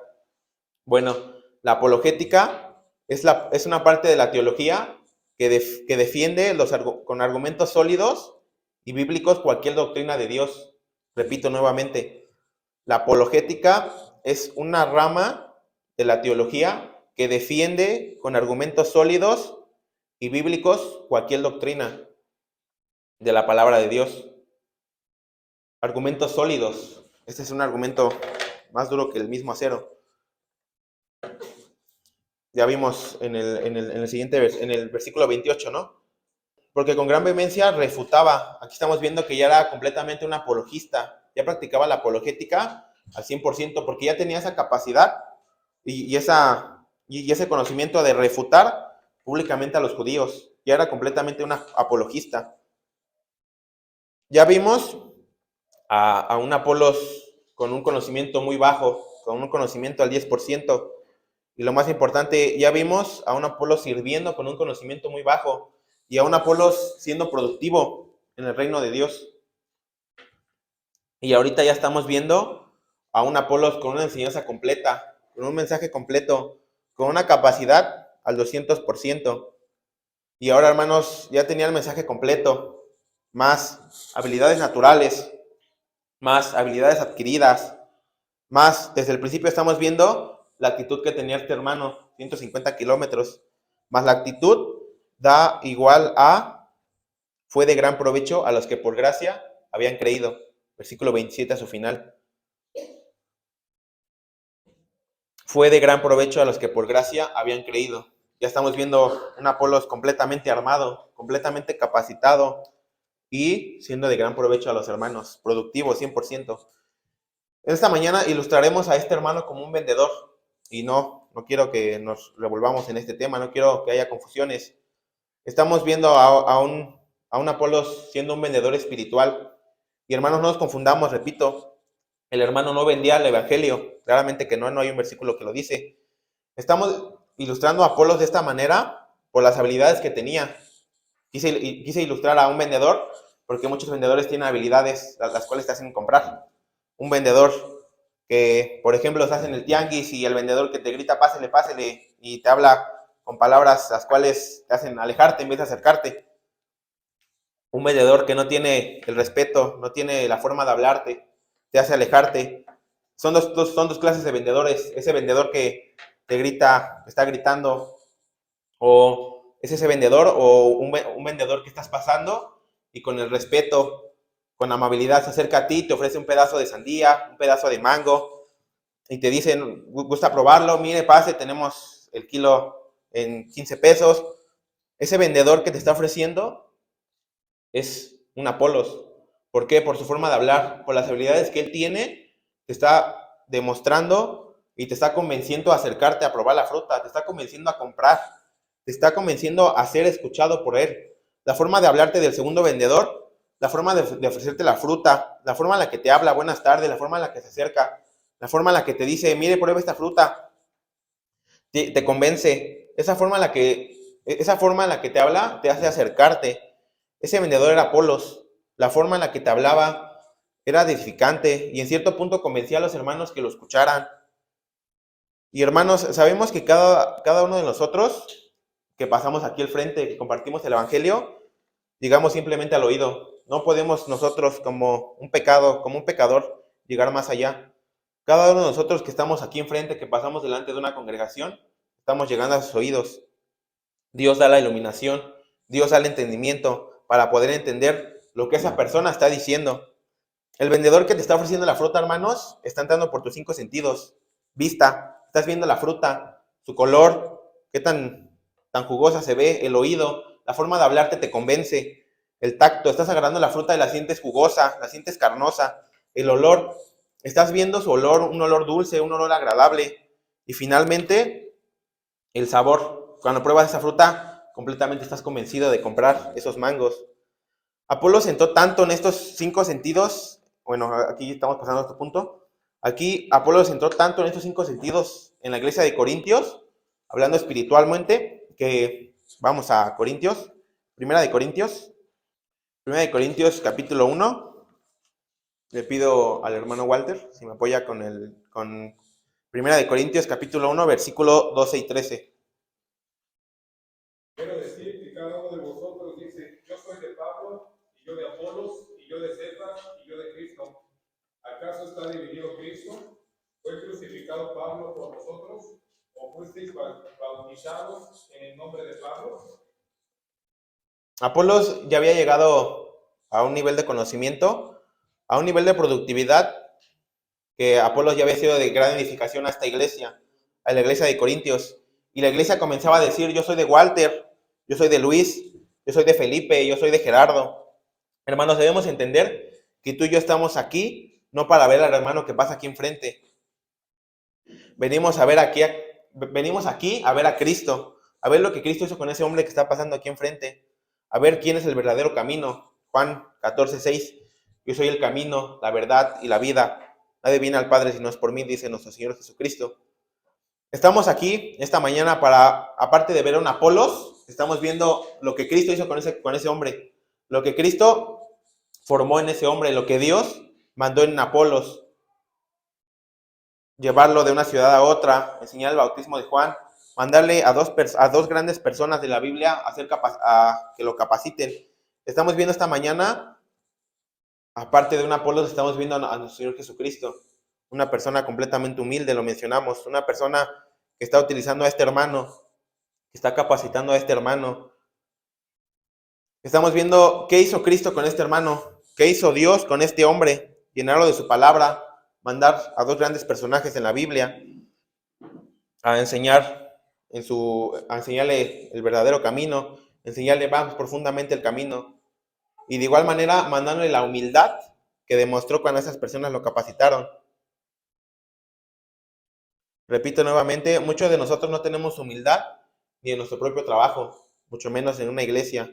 Bueno, la apologética es una parte de la teología que defiende con argumentos sólidos y bíblicos cualquier doctrina de Dios. Repito nuevamente, la apologética es una rama de la teología que defiende con argumentos sólidos y bíblicos cualquier doctrina de la palabra de Dios. Argumentos sólidos. Este es un argumento más duro que el mismo acero. Ya vimos en el siguiente, en el versículo 28, ¿no? Porque con gran vehemencia refutaba. Aquí estamos viendo que ya era completamente un apologista. Ya practicaba la apologética al 100%, porque ya tenía esa capacidad y ese conocimiento de refutar públicamente a los judíos. Ya era completamente un apologista. Ya vimos a un Apolos con un conocimiento muy bajo, con un conocimiento al 10%. Y lo más importante, ya vimos a un Apolos sirviendo con un conocimiento muy bajo y a un Apolos siendo productivo en el reino de Dios. Y ahorita ya estamos viendo a un Apolos con una enseñanza completa, con un mensaje completo, con una capacidad al 200%. Y ahora, hermanos, ya tenía el mensaje completo, más habilidades naturales, más habilidades adquiridas, más, desde el principio estamos viendo la actitud que tenía este hermano, 150 kilómetros, más la actitud da igual a, fue de gran provecho a los que por gracia habían creído. Versículo 27 a su final. Fue de gran provecho a los que por gracia habían creído. Ya estamos viendo un Apolos completamente armado, completamente capacitado y siendo de gran provecho a los hermanos, productivo 100%. Esta mañana ilustraremos a este hermano como un vendedor y no quiero que nos revolvamos en este tema, no quiero que haya confusiones. Estamos viendo a un Apolos siendo un vendedor espiritual y hermanos, no nos confundamos, repito, el hermano no vendía el evangelio, claramente que no hay un versículo que lo dice. Estamos ilustrando a Apolos de esta manera por las habilidades que tenía. Quise ilustrar a un vendedor porque muchos vendedores tienen habilidades las cuales te hacen comprar. Un vendedor que, por ejemplo, estás en el tianguis y el vendedor que te grita pásele, pásele y te habla con palabras las cuales te hacen alejarte en vez de acercarte. Un vendedor que no tiene el respeto, no tiene la forma de hablarte, te hace alejarte. Son dos clases de vendedores. Ese vendedor que te grita, está gritando, o es ese vendedor o un vendedor que estás pasando y con el respeto, con amabilidad se acerca a ti, te ofrece un pedazo de sandía, un pedazo de mango y te dicen, ¿gusta probarlo? Mire, pase, tenemos el kilo en 15 pesos. Ese vendedor que te está ofreciendo es un Apolos. ¿Por qué? Por su forma de hablar, por las habilidades que él tiene, te está demostrando y te está convenciendo a acercarte a probar la fruta, te está convenciendo a comprar. te está convenciendo a ser escuchado por él. La forma de hablarte del segundo vendedor, la forma de ofrecerte la fruta, la forma en la que te habla, buenas tardes, la forma en la que se acerca, la forma en la que te dice, mire, prueba esta fruta, te convence. Esa forma en la que te habla te hace acercarte. Ese vendedor era Apolos. La forma en la que te hablaba era edificante y en cierto punto convencía a los hermanos que lo escucharan. Y hermanos, sabemos que cada uno de nosotros que pasamos aquí al frente, que compartimos el Evangelio, llegamos simplemente al oído. No podemos nosotros como un pecador, llegar más allá. Cada uno de nosotros que estamos aquí enfrente, que pasamos delante de una congregación, estamos llegando a sus oídos. Dios da la iluminación, Dios da el entendimiento para poder entender lo que esa persona está diciendo. El vendedor que te está ofreciendo la fruta, hermanos, está entrando por tus 5 sentidos. Vista, estás viendo la fruta, su color, qué tan jugosa se ve, el oído, la forma de hablarte te convence, el tacto, estás agarrando la fruta y la sientes jugosa, la sientes carnosa, el olor, estás viendo su olor, un olor dulce, un olor agradable, y finalmente el sabor. Cuando pruebas esa fruta, completamente estás convencido de comprar esos mangos. Apolo entró tanto en estos 5 sentidos, bueno, aquí estamos pasando a este punto. Aquí Apolo entró tanto en estos 5 sentidos en la iglesia de Corintios, hablando espiritualmente, que vamos a Corintios, Primera de Corintios capítulo 1. Le pido al hermano Walter si me apoya con Primera de Corintios capítulo 1, versículo 12 y 13. Quiero decir que cada uno de vosotros dice, yo soy de Pablo, y yo de Apolos, y yo de Cefas, y yo de Cristo. ¿Acaso está dividido Cristo? ¿Fue crucificado Pablo por vosotros? ¿O fuisteis bautizados en el nombre de Pablo? Apolos ya había llegado a un nivel de conocimiento, a un nivel de productividad, que Apolos ya había sido de gran edificación a esta iglesia, a la iglesia de Corintios. Y la iglesia comenzaba a decir, yo soy de Walter, yo soy de Luis, yo soy de Felipe, yo soy de Gerardo. Hermanos, debemos entender que tú y yo estamos aquí no para ver al hermano que pasa aquí enfrente. Venimos aquí a ver a Cristo, a ver lo que Cristo hizo con ese hombre que está pasando aquí enfrente, a ver quién es el verdadero camino. Juan 14:6. Yo soy el camino, la verdad y la vida. Nadie viene al Padre si no es por mí, dice nuestro Señor Jesucristo. Estamos aquí esta mañana para, aparte de ver a un Apolos, estamos viendo lo que Cristo hizo con ese hombre, lo que Cristo formó en ese hombre, lo que Dios mandó en Apolos, llevarlo de una ciudad a otra, enseñar el bautismo de Juan, mandarle a dos grandes personas de la Biblia a que lo capaciten. Estamos viendo esta mañana, aparte de un Apolos, estamos viendo a nuestro Señor Jesucristo, una persona completamente humilde, lo mencionamos, una persona que está utilizando a este hermano, que está capacitando a este hermano. Estamos viendo qué hizo Cristo con este hermano, qué hizo Dios con este hombre, llenarlo de su palabra, mandar a dos grandes personajes en la Biblia a enseñarle el verdadero camino, enseñarle más profundamente el camino, y de igual manera mandándole la humildad que demostró cuando esas personas lo capacitaron. Repito nuevamente, muchos de nosotros no tenemos humildad ni en nuestro propio trabajo, mucho menos en una iglesia,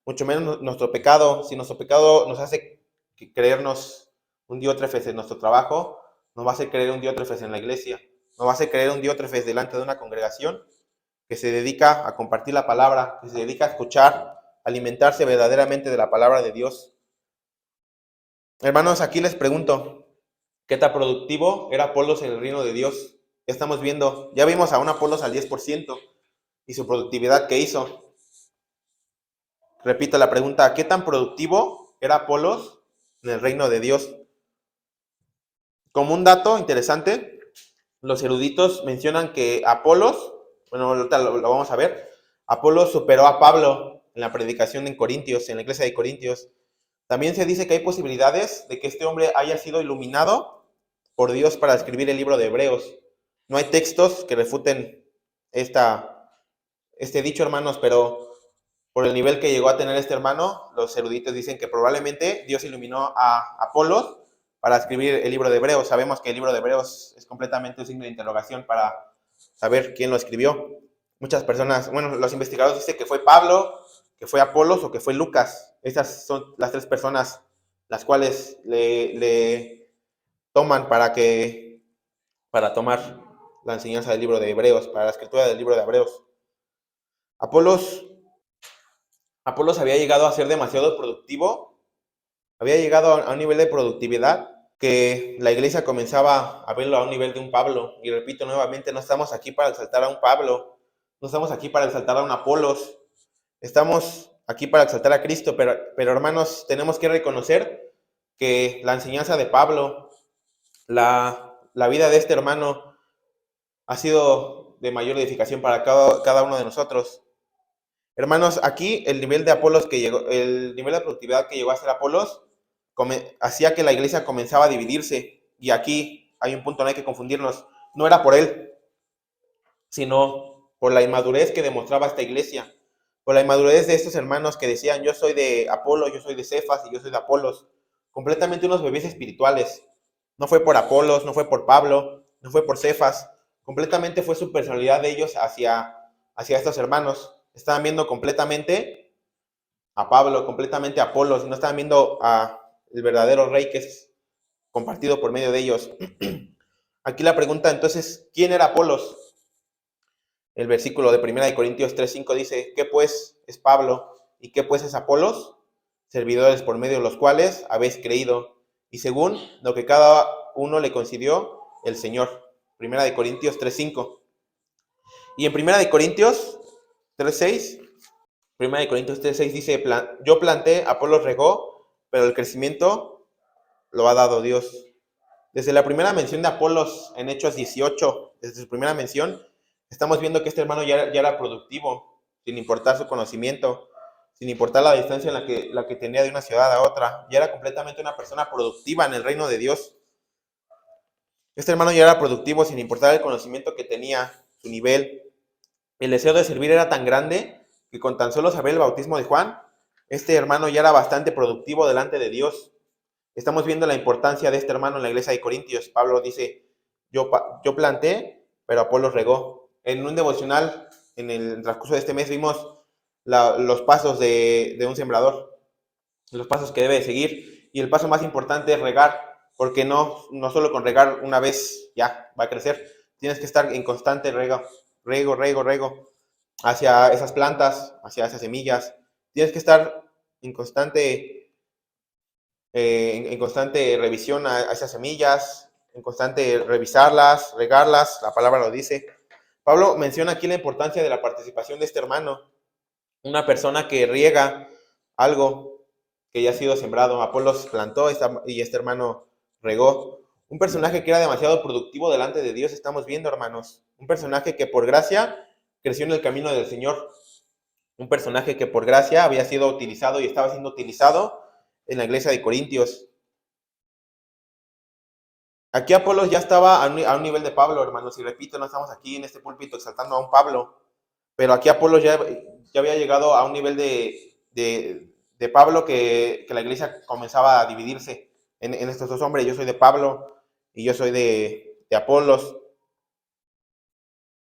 mucho menos nuestro pecado. Si nuestro pecado nos hace creernos un diótrefes en nuestro trabajo, nos va a hacer creer un diótrefes en la iglesia, nos va a hacer creer un diótrefes delante de una congregación que se dedica a compartir la palabra, que se dedica a escuchar, alimentarse verdaderamente de la palabra de Dios. Hermanos, aquí les pregunto, ¿qué tan productivo era Apolos en el reino de Dios? Ya estamos viendo, ya vimos a un Apolos al 10% y su productividad que hizo. Repito la pregunta, ¿qué tan productivo era Apolos en el reino de Dios? Como un dato interesante, los eruditos mencionan que Apolos, bueno, ahorita lo vamos a ver, Apolos superó a Pablo en la predicación en Corintios, en la iglesia de Corintios. También se dice que hay posibilidades de que este hombre haya sido iluminado por Dios para escribir el libro de Hebreos. No hay textos que refuten este dicho, hermanos, pero por el nivel que llegó a tener este hermano, los eruditos dicen que probablemente Dios iluminó a Apolos para escribir el libro de Hebreos. Sabemos que el libro de Hebreos es completamente un signo de interrogación para saber quién lo escribió. Muchas personas, bueno, los investigadores dicen que fue Pablo, que fue Apolos o que fue Lucas. Esas son las tres personas las cuales le toman para tomar la enseñanza del libro de Hebreos, para la escritura del libro de Hebreos. Apolos, Apolos había llegado a ser demasiado productivo, había llegado a un nivel de productividad que la iglesia comenzaba a verlo a un nivel de un Pablo. Y repito nuevamente, no estamos aquí para exaltar a un Pablo, no estamos aquí para exaltar a un Apolos, estamos aquí para exaltar a Cristo, pero hermanos, tenemos que reconocer que la enseñanza de Pablo, la vida de este hermano ha sido de mayor edificación para cada uno de nosotros. Hermanos, aquí el nivel de Apolos que llegó, el nivel de productividad que llegó a ser Apolos, hacía que la iglesia comenzaba a dividirse. Y aquí hay un punto, no hay que confundirnos. No era por él, sino por la inmadurez que demostraba esta iglesia. Por la inmadurez de estos hermanos que decían, yo soy de Apolo, yo soy de Cefas y yo soy de Apolos. Completamente unos bebés espirituales. No fue por Apolos, no fue por Pablo, no fue por Cefas. Completamente fue su personalidad de ellos hacia estos hermanos. Estaban viendo completamente a Pablo, completamente a Apolos, no estaban viendo a el verdadero rey que es compartido por medio de ellos. Aquí la pregunta entonces, ¿quién era Apolos? El versículo de 1 Corintios 3:5 dice, ¿qué pues es Pablo y qué pues es Apolos? Servidores por medio de los cuales habéis creído, y según lo que cada uno le concedió el Señor. 1 Corintios 3:5. Y en 1 Corintios 3:6, 1 Corintios 3:6 dice, yo planté, Apolos regó, pero el crecimiento lo ha dado Dios. Desde la primera mención de Apolos en Hechos 18, desde su primera mención, estamos viendo que este hermano ya era productivo, sin importar su conocimiento, sin importar la distancia en la que tenía de una ciudad a otra. Ya era completamente una persona productiva en el reino de Dios. Este hermano ya era productivo sin importar el conocimiento que tenía, su nivel. El deseo de servir era tan grande que con tan solo saber el bautismo de Juan, este hermano ya era bastante productivo delante de Dios. Estamos viendo la importancia de este hermano en la iglesia de Corintios. Pablo dice, yo planté, pero Apolo regó. En un devocional, en el transcurso de este mes, vimos los pasos de un sembrador, los pasos que debe seguir. Y el paso más importante es regar, porque no solo con regar una vez ya va a crecer. Tienes que estar en constante rego hacia esas plantas, hacia esas semillas. Tienes que estar en constante revisión a esas semillas, en constante revisarlas, regarlas, la palabra lo dice. Pablo menciona aquí la importancia de la participación de este hermano, una persona que riega algo que ya ha sido sembrado. Apolos plantó y este hermano regó. Un personaje que era demasiado productivo delante de Dios, estamos viendo, hermanos. Un personaje que por gracia creció en el camino del Señor. Un personaje que por gracia había sido utilizado y estaba siendo utilizado en la iglesia de Corintios. Aquí Apolos ya estaba a un nivel de Pablo, hermanos, y repito, no estamos aquí en este púlpito exaltando a un Pablo, pero aquí Apolos ya había llegado a un nivel de Pablo que la iglesia comenzaba a dividirse en estos dos hombres. Yo soy de Pablo y yo soy de Apolos.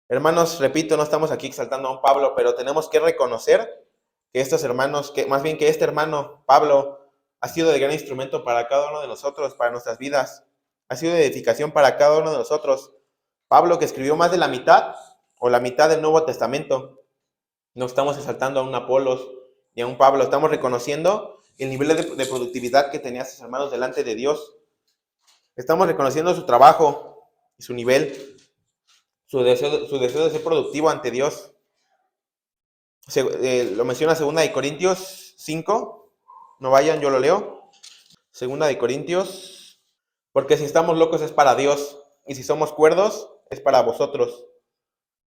Hermanos, repito, no estamos aquí exaltando a un Pablo, pero tenemos que reconocer que estos hermanos, más bien que este hermano Pablo ha sido de gran instrumento para cada uno de nosotros, para nuestras vidas. Ha sido de edificación para cada uno de nosotros. Pablo, que escribió más de la mitad o la mitad del Nuevo Testamento. No estamos exaltando a un Apolos ni a un Pablo, estamos reconociendo el nivel de productividad que tenían sus hermanos delante de Dios. Estamos reconociendo su trabajo y su nivel, su deseo de ser productivo ante Dios. Lo menciona 2 Corintios 5. No vayan, yo lo leo. 2 Corintios. Porque si estamos locos es para Dios, y si somos cuerdos es para vosotros.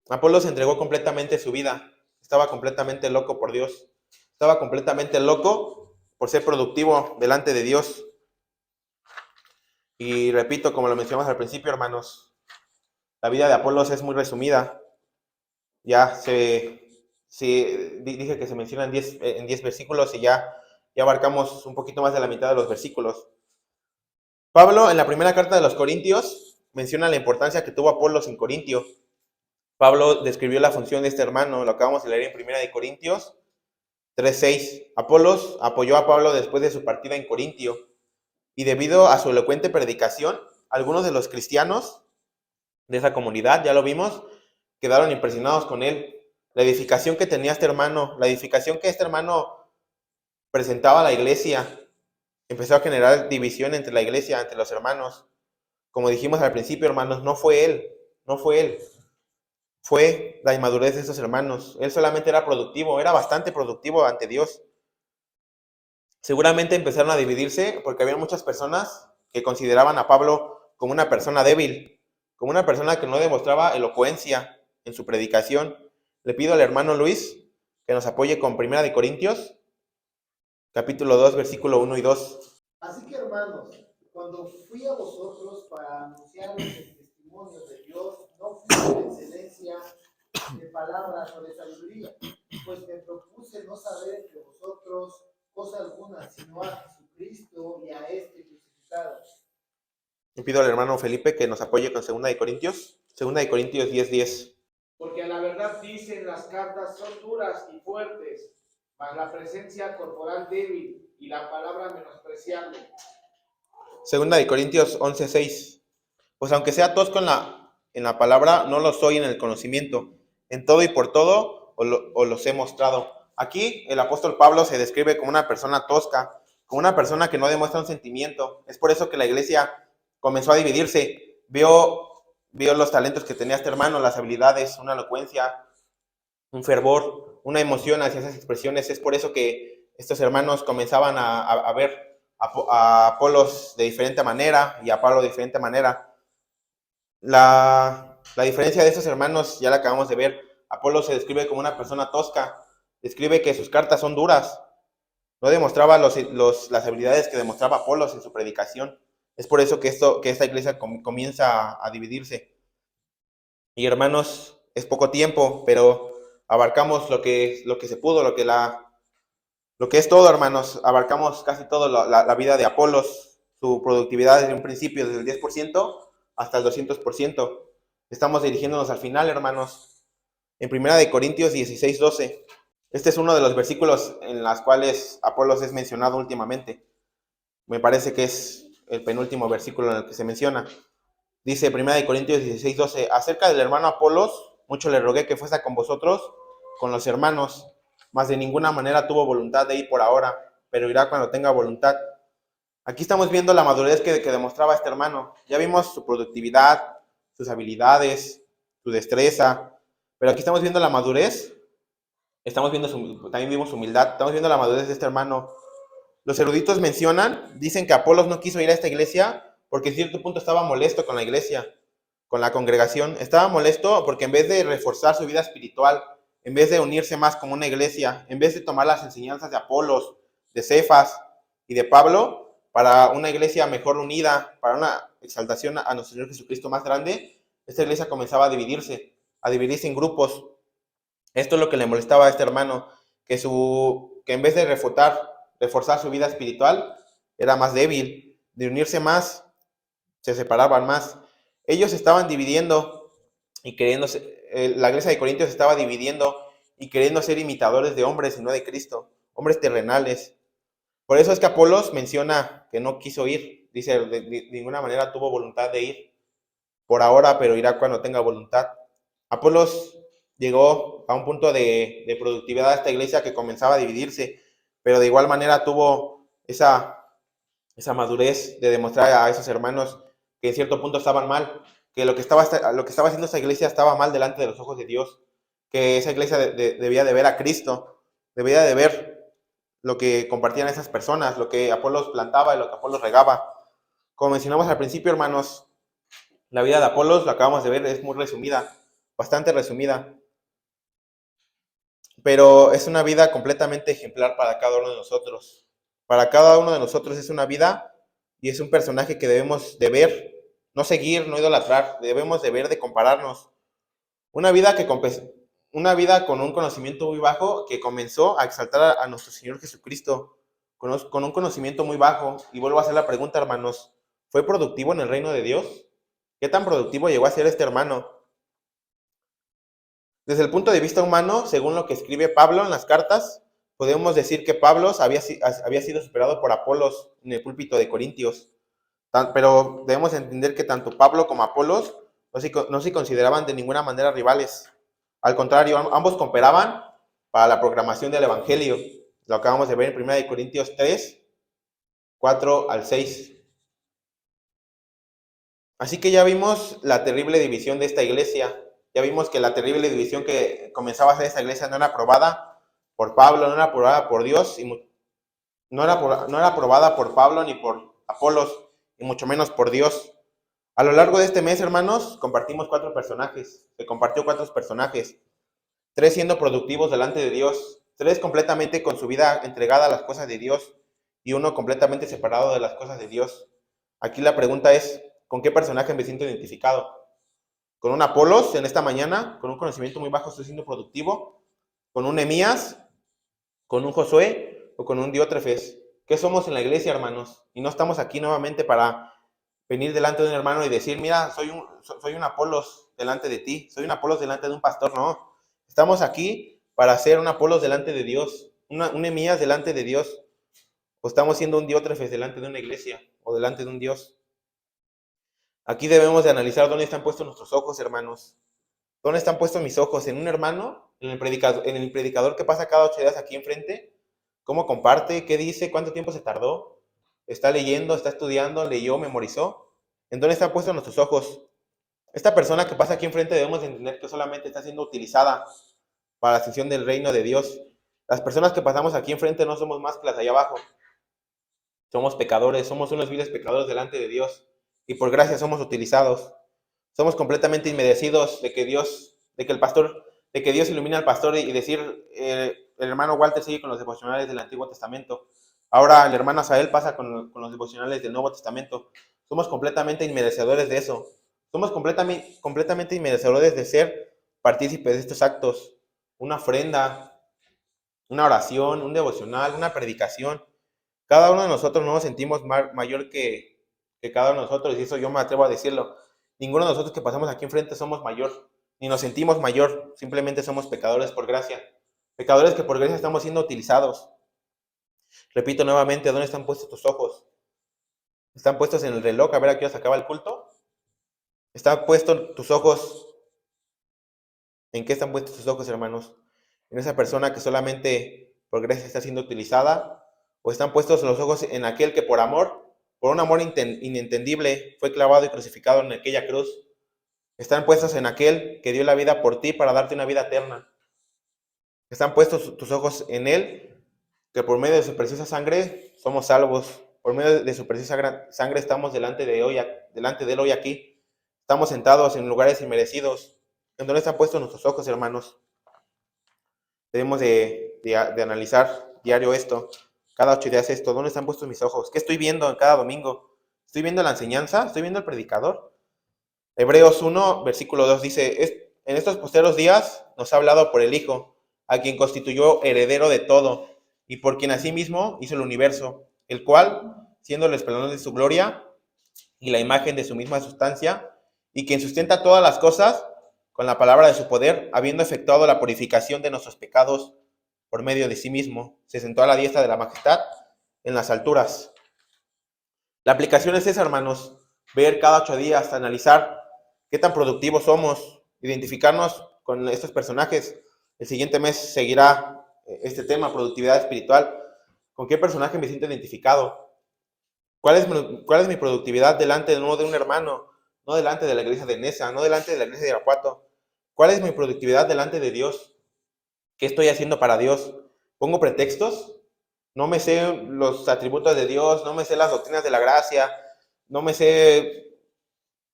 Apolo se entregó completamente su vida. Estaba completamente loco por Dios. Estaba completamente loco por ser productivo delante de Dios. Y repito, como lo mencionamos al principio, hermanos, la vida de Apolos es muy resumida. Ya dije que se mencionan en 10 versículos y ya abarcamos un poquito más de la mitad de los versículos. Pablo, en la primera carta de los Corintios, menciona la importancia que tuvo Apolos en Corintio. Pablo describió la función de este hermano, lo acabamos de leer en Primera de Corintios 3:6. Apolos apoyó a Pablo después de su partida en Corintio, y debido a su elocuente predicación, algunos de los cristianos de esa comunidad, ya lo vimos, quedaron impresionados con él. La edificación que tenía este hermano, la edificación que este hermano presentaba a la iglesia, empezó a generar división entre la iglesia, entre los hermanos. Como dijimos al principio, hermanos, no fue él, fue la inmadurez de esos hermanos. Él solamente era productivo, era bastante productivo ante Dios. Seguramente empezaron a dividirse porque había muchas personas que consideraban a Pablo como una persona débil, como una persona que no demostraba elocuencia en su predicación. Le pido al hermano Luis que nos apoye con Primera de Corintios, capítulo 2, versículo 1 y 2. Así que, hermanos, cuando fui a vosotros para anunciaros el testimonio de Dios, no fui con excelencia de palabras o de sabiduría, pues me propuse no saber entre vosotros cosa alguna, sino a Jesucristo y a este crucificado. Le pido al hermano Felipe que nos apoye con Segunda de Corintios 10:10. Porque a la verdad dicen las cartas son duras y fuertes, mas la presencia corporal débil y la palabra menospreciable. Segunda de Corintios 11:6. Pues aunque sea tosco en la palabra, no lo soy en el conocimiento. En todo y por todo os los he mostrado. Aquí el apóstol Pablo se describe como una persona tosca, como una persona que no demuestra un sentimiento. Es por eso que la iglesia comenzó a dividirse. Vio los talentos que tenía este hermano, las habilidades, una elocuencia, un fervor, una emoción hacia esas expresiones. Es por eso que estos hermanos comenzaban a ver a Apolos de diferente manera y a Pablo de diferente manera. La diferencia de estos hermanos ya la acabamos de ver. Apolo se describe como una persona tosca, describe que sus cartas son duras, no demostraba las habilidades que demostraba Apolos en su predicación. Es por eso que esta iglesia comienza a dividirse. Y hermanos, es poco tiempo, pero abarcamos lo que se pudo, lo que es todo, hermanos. Abarcamos casi todo la vida de Apolos, su productividad desde un principio, desde el 10% hasta el 200%. Estamos dirigiéndonos al final, hermanos. En Primera de Corintios 16:12. Este es uno de los versículos en los cuales Apolos es mencionado últimamente. Me parece que es el penúltimo versículo en el que se menciona. Dice Primera de Corintios 16:12, acerca del hermano Apolos, mucho le rogué que fuese con vosotros, con los hermanos, mas de ninguna manera tuvo voluntad de ir por ahora, pero irá cuando tenga voluntad. Aquí estamos viendo la madurez que demostraba este hermano. Ya vimos su productividad, sus habilidades, su destreza, pero aquí estamos viendo la madurez, también vimos su humildad, estamos viendo la madurez de este hermano. Los eruditos dicen que Apolos no quiso ir a esta iglesia porque en cierto punto estaba molesto con la iglesia, con la congregación. Estaba molesto porque en vez de reforzar su vida espiritual, en vez de unirse más como una iglesia, en vez de tomar las enseñanzas de Apolos, de Cefas y de Pablo, para una iglesia mejor unida, para una exaltación a nuestro Señor Jesucristo más grande, esta iglesia comenzaba a dividirse en grupos. Esto es lo que le molestaba a este hermano, que en vez de reforzar su vida espiritual, era más débil. De unirse más, se separaban más. Ellos estaban dividiendo y la iglesia de Corintios estaba dividiendo y queriendo ser imitadores de hombres y no de Cristo, hombres terrenales. Por eso es que Apolos menciona que no quiso ir. Dice, de ninguna manera tuvo voluntad de ir por ahora, pero irá cuando tenga voluntad. Apolos llegó a un punto de productividad de esta iglesia que comenzaba a dividirse, pero de igual manera tuvo esa madurez de demostrar a esos hermanos que en cierto punto estaban mal, que lo que estaba haciendo esa iglesia estaba mal delante de los ojos de Dios, que esa iglesia debía de ver a Cristo, debía de ver lo que compartían esas personas, lo que Apolos plantaba y lo que Apolos regaba. Como mencionamos al principio, hermanos, la vida de Apolos, lo acabamos de ver, es muy resumida, bastante resumida, pero es una vida completamente ejemplar para cada uno de nosotros. Para cada uno de nosotros es una vida y es un personaje que debemos de ver, no seguir, no idolatrar, debemos de ver, de compararnos. Una vida con un conocimiento muy bajo que comenzó a exaltar a nuestro Señor Jesucristo con un conocimiento muy bajo. Y vuelvo a hacer la pregunta, hermanos, ¿fue productivo en el reino de Dios? ¿Qué tan productivo llegó a ser este hermano? Desde el punto de vista humano, según lo que escribe Pablo en las cartas, podemos decir que Pablo había sido superado por Apolos en el púlpito de Corintios. Pero debemos entender que tanto Pablo como Apolos no se consideraban de ninguna manera rivales. Al contrario, ambos cooperaban para la proclamación del Evangelio. Lo acabamos de ver en 1 Corintios 3, 4 al 6. Así que ya vimos la terrible división de esta iglesia. Ya vimos que la terrible división que comenzaba a hacer esta iglesia no era aprobada por Pablo, no era aprobada por Dios, y no era aprobada por Pablo ni por Apolos, y mucho menos por Dios. A lo largo de este mes, hermanos, compartimos 4 personajes. Se compartió 4 personajes. 3 siendo productivos delante de Dios. 3 completamente con su vida entregada a las cosas de Dios. Y 1 completamente separado de las cosas de Dios. Aquí la pregunta es, ¿con qué personaje me siento identificado? ¿Con un Apolos en esta mañana? ¿Con un conocimiento muy bajo estoy siendo productivo? ¿Con un Nehemías? ¿Con un Josué? ¿O con un Diótrefes? ¿Qué somos en la iglesia, hermanos? Y no estamos aquí nuevamente para venir delante de un hermano y decir, mira, soy un Apolos delante de ti, soy un Apolos delante de un pastor. No, estamos aquí para ser un Apolos delante de Dios, un Nehemías delante de Dios, o estamos siendo un Diótrefes delante de una iglesia o delante de un Dios. Aquí debemos de analizar dónde están puestos nuestros ojos, hermanos. ¿Dónde están puestos mis ojos? ¿En un hermano? ¿En el predicador que pasa cada 8 días aquí enfrente? ¿Cómo comparte? ¿Qué dice? ¿Cuánto tiempo se tardó? ¿Está leyendo? ¿Está estudiando? ¿Leyó? ¿Memorizó? ¿En dónde están puestos nuestros ojos? Esta persona que pasa aquí enfrente debemos entender que solamente está siendo utilizada para la ascensión del reino de Dios. Las personas que pasamos aquí enfrente no somos más que las de allá abajo. Somos pecadores, somos unos viles pecadores delante de Dios. Y por gracia somos utilizados. Somos completamente inmerecidos de que Dios ilumine al pastor y decir, el hermano Walter sigue con los devocionales del Antiguo Testamento. Ahora el hermano Asael pasa con los devocionales del Nuevo Testamento. Somos completamente inmerecedores de eso. Somos completamente inmerecedores de ser partícipes de estos actos. Una ofrenda, una oración, un devocional, una predicación. Cada uno de nosotros no nos sentimos mayor que cada uno de nosotros, y eso yo me atrevo a decirlo. Ninguno de nosotros que pasamos aquí enfrente somos mayor, ni nos sentimos mayor, simplemente somos pecadores por gracia. Pecadores que por gracia estamos siendo utilizados. Repito nuevamente, ¿dónde están puestos tus ojos? ¿Están puestos en el reloj a ver a qué hora se acaba el culto? ¿Están puestos tus ojos? ¿En qué están puestos tus ojos, hermanos? ¿En esa persona que solamente por gracia está siendo utilizada? ¿O están puestos los ojos en aquel que por un amor inentendible, fue clavado y crucificado en aquella cruz? Están puestos en aquel que dio la vida por ti para darte una vida eterna. Están puestos tus ojos en él, que por medio de su preciosa sangre somos salvos. Por medio de su preciosa sangre estamos delante de él hoy aquí. Estamos sentados en lugares inmerecidos. ¿En dónde están puestos nuestros ojos, hermanos? Debemos de analizar diario esto. Cada 8 días esto. ¿Dónde están puestos mis ojos? ¿Qué estoy viendo en cada domingo? ¿Estoy viendo la enseñanza? ¿Estoy viendo el predicador? Hebreos 1, versículo 2 dice, en estos posteros días nos ha hablado por el Hijo, a quien constituyó heredero de todo, y por quien asimismo hizo el universo, el cual, siendo el esplendor de su gloria y la imagen de su misma sustancia, y quien sustenta todas las cosas con la palabra de su poder, habiendo efectuado la purificación de nuestros pecados por medio de sí mismo, se sentó a la diestra de la majestad en las alturas. La aplicación es esa, hermanos, ver cada 8 días, analizar qué tan productivos somos, identificarnos con estos personajes. El siguiente mes seguirá este tema, productividad espiritual. ¿Con qué personaje me siento identificado? ¿Cuál es mi productividad delante de un hermano? No delante de la iglesia de Nesa, no delante de la iglesia de Irapuato. ¿Cuál es mi productividad delante de Dios? ¿Qué estoy haciendo para Dios? ¿Pongo pretextos? No me sé los atributos de Dios, no me sé las doctrinas de la gracia, no me sé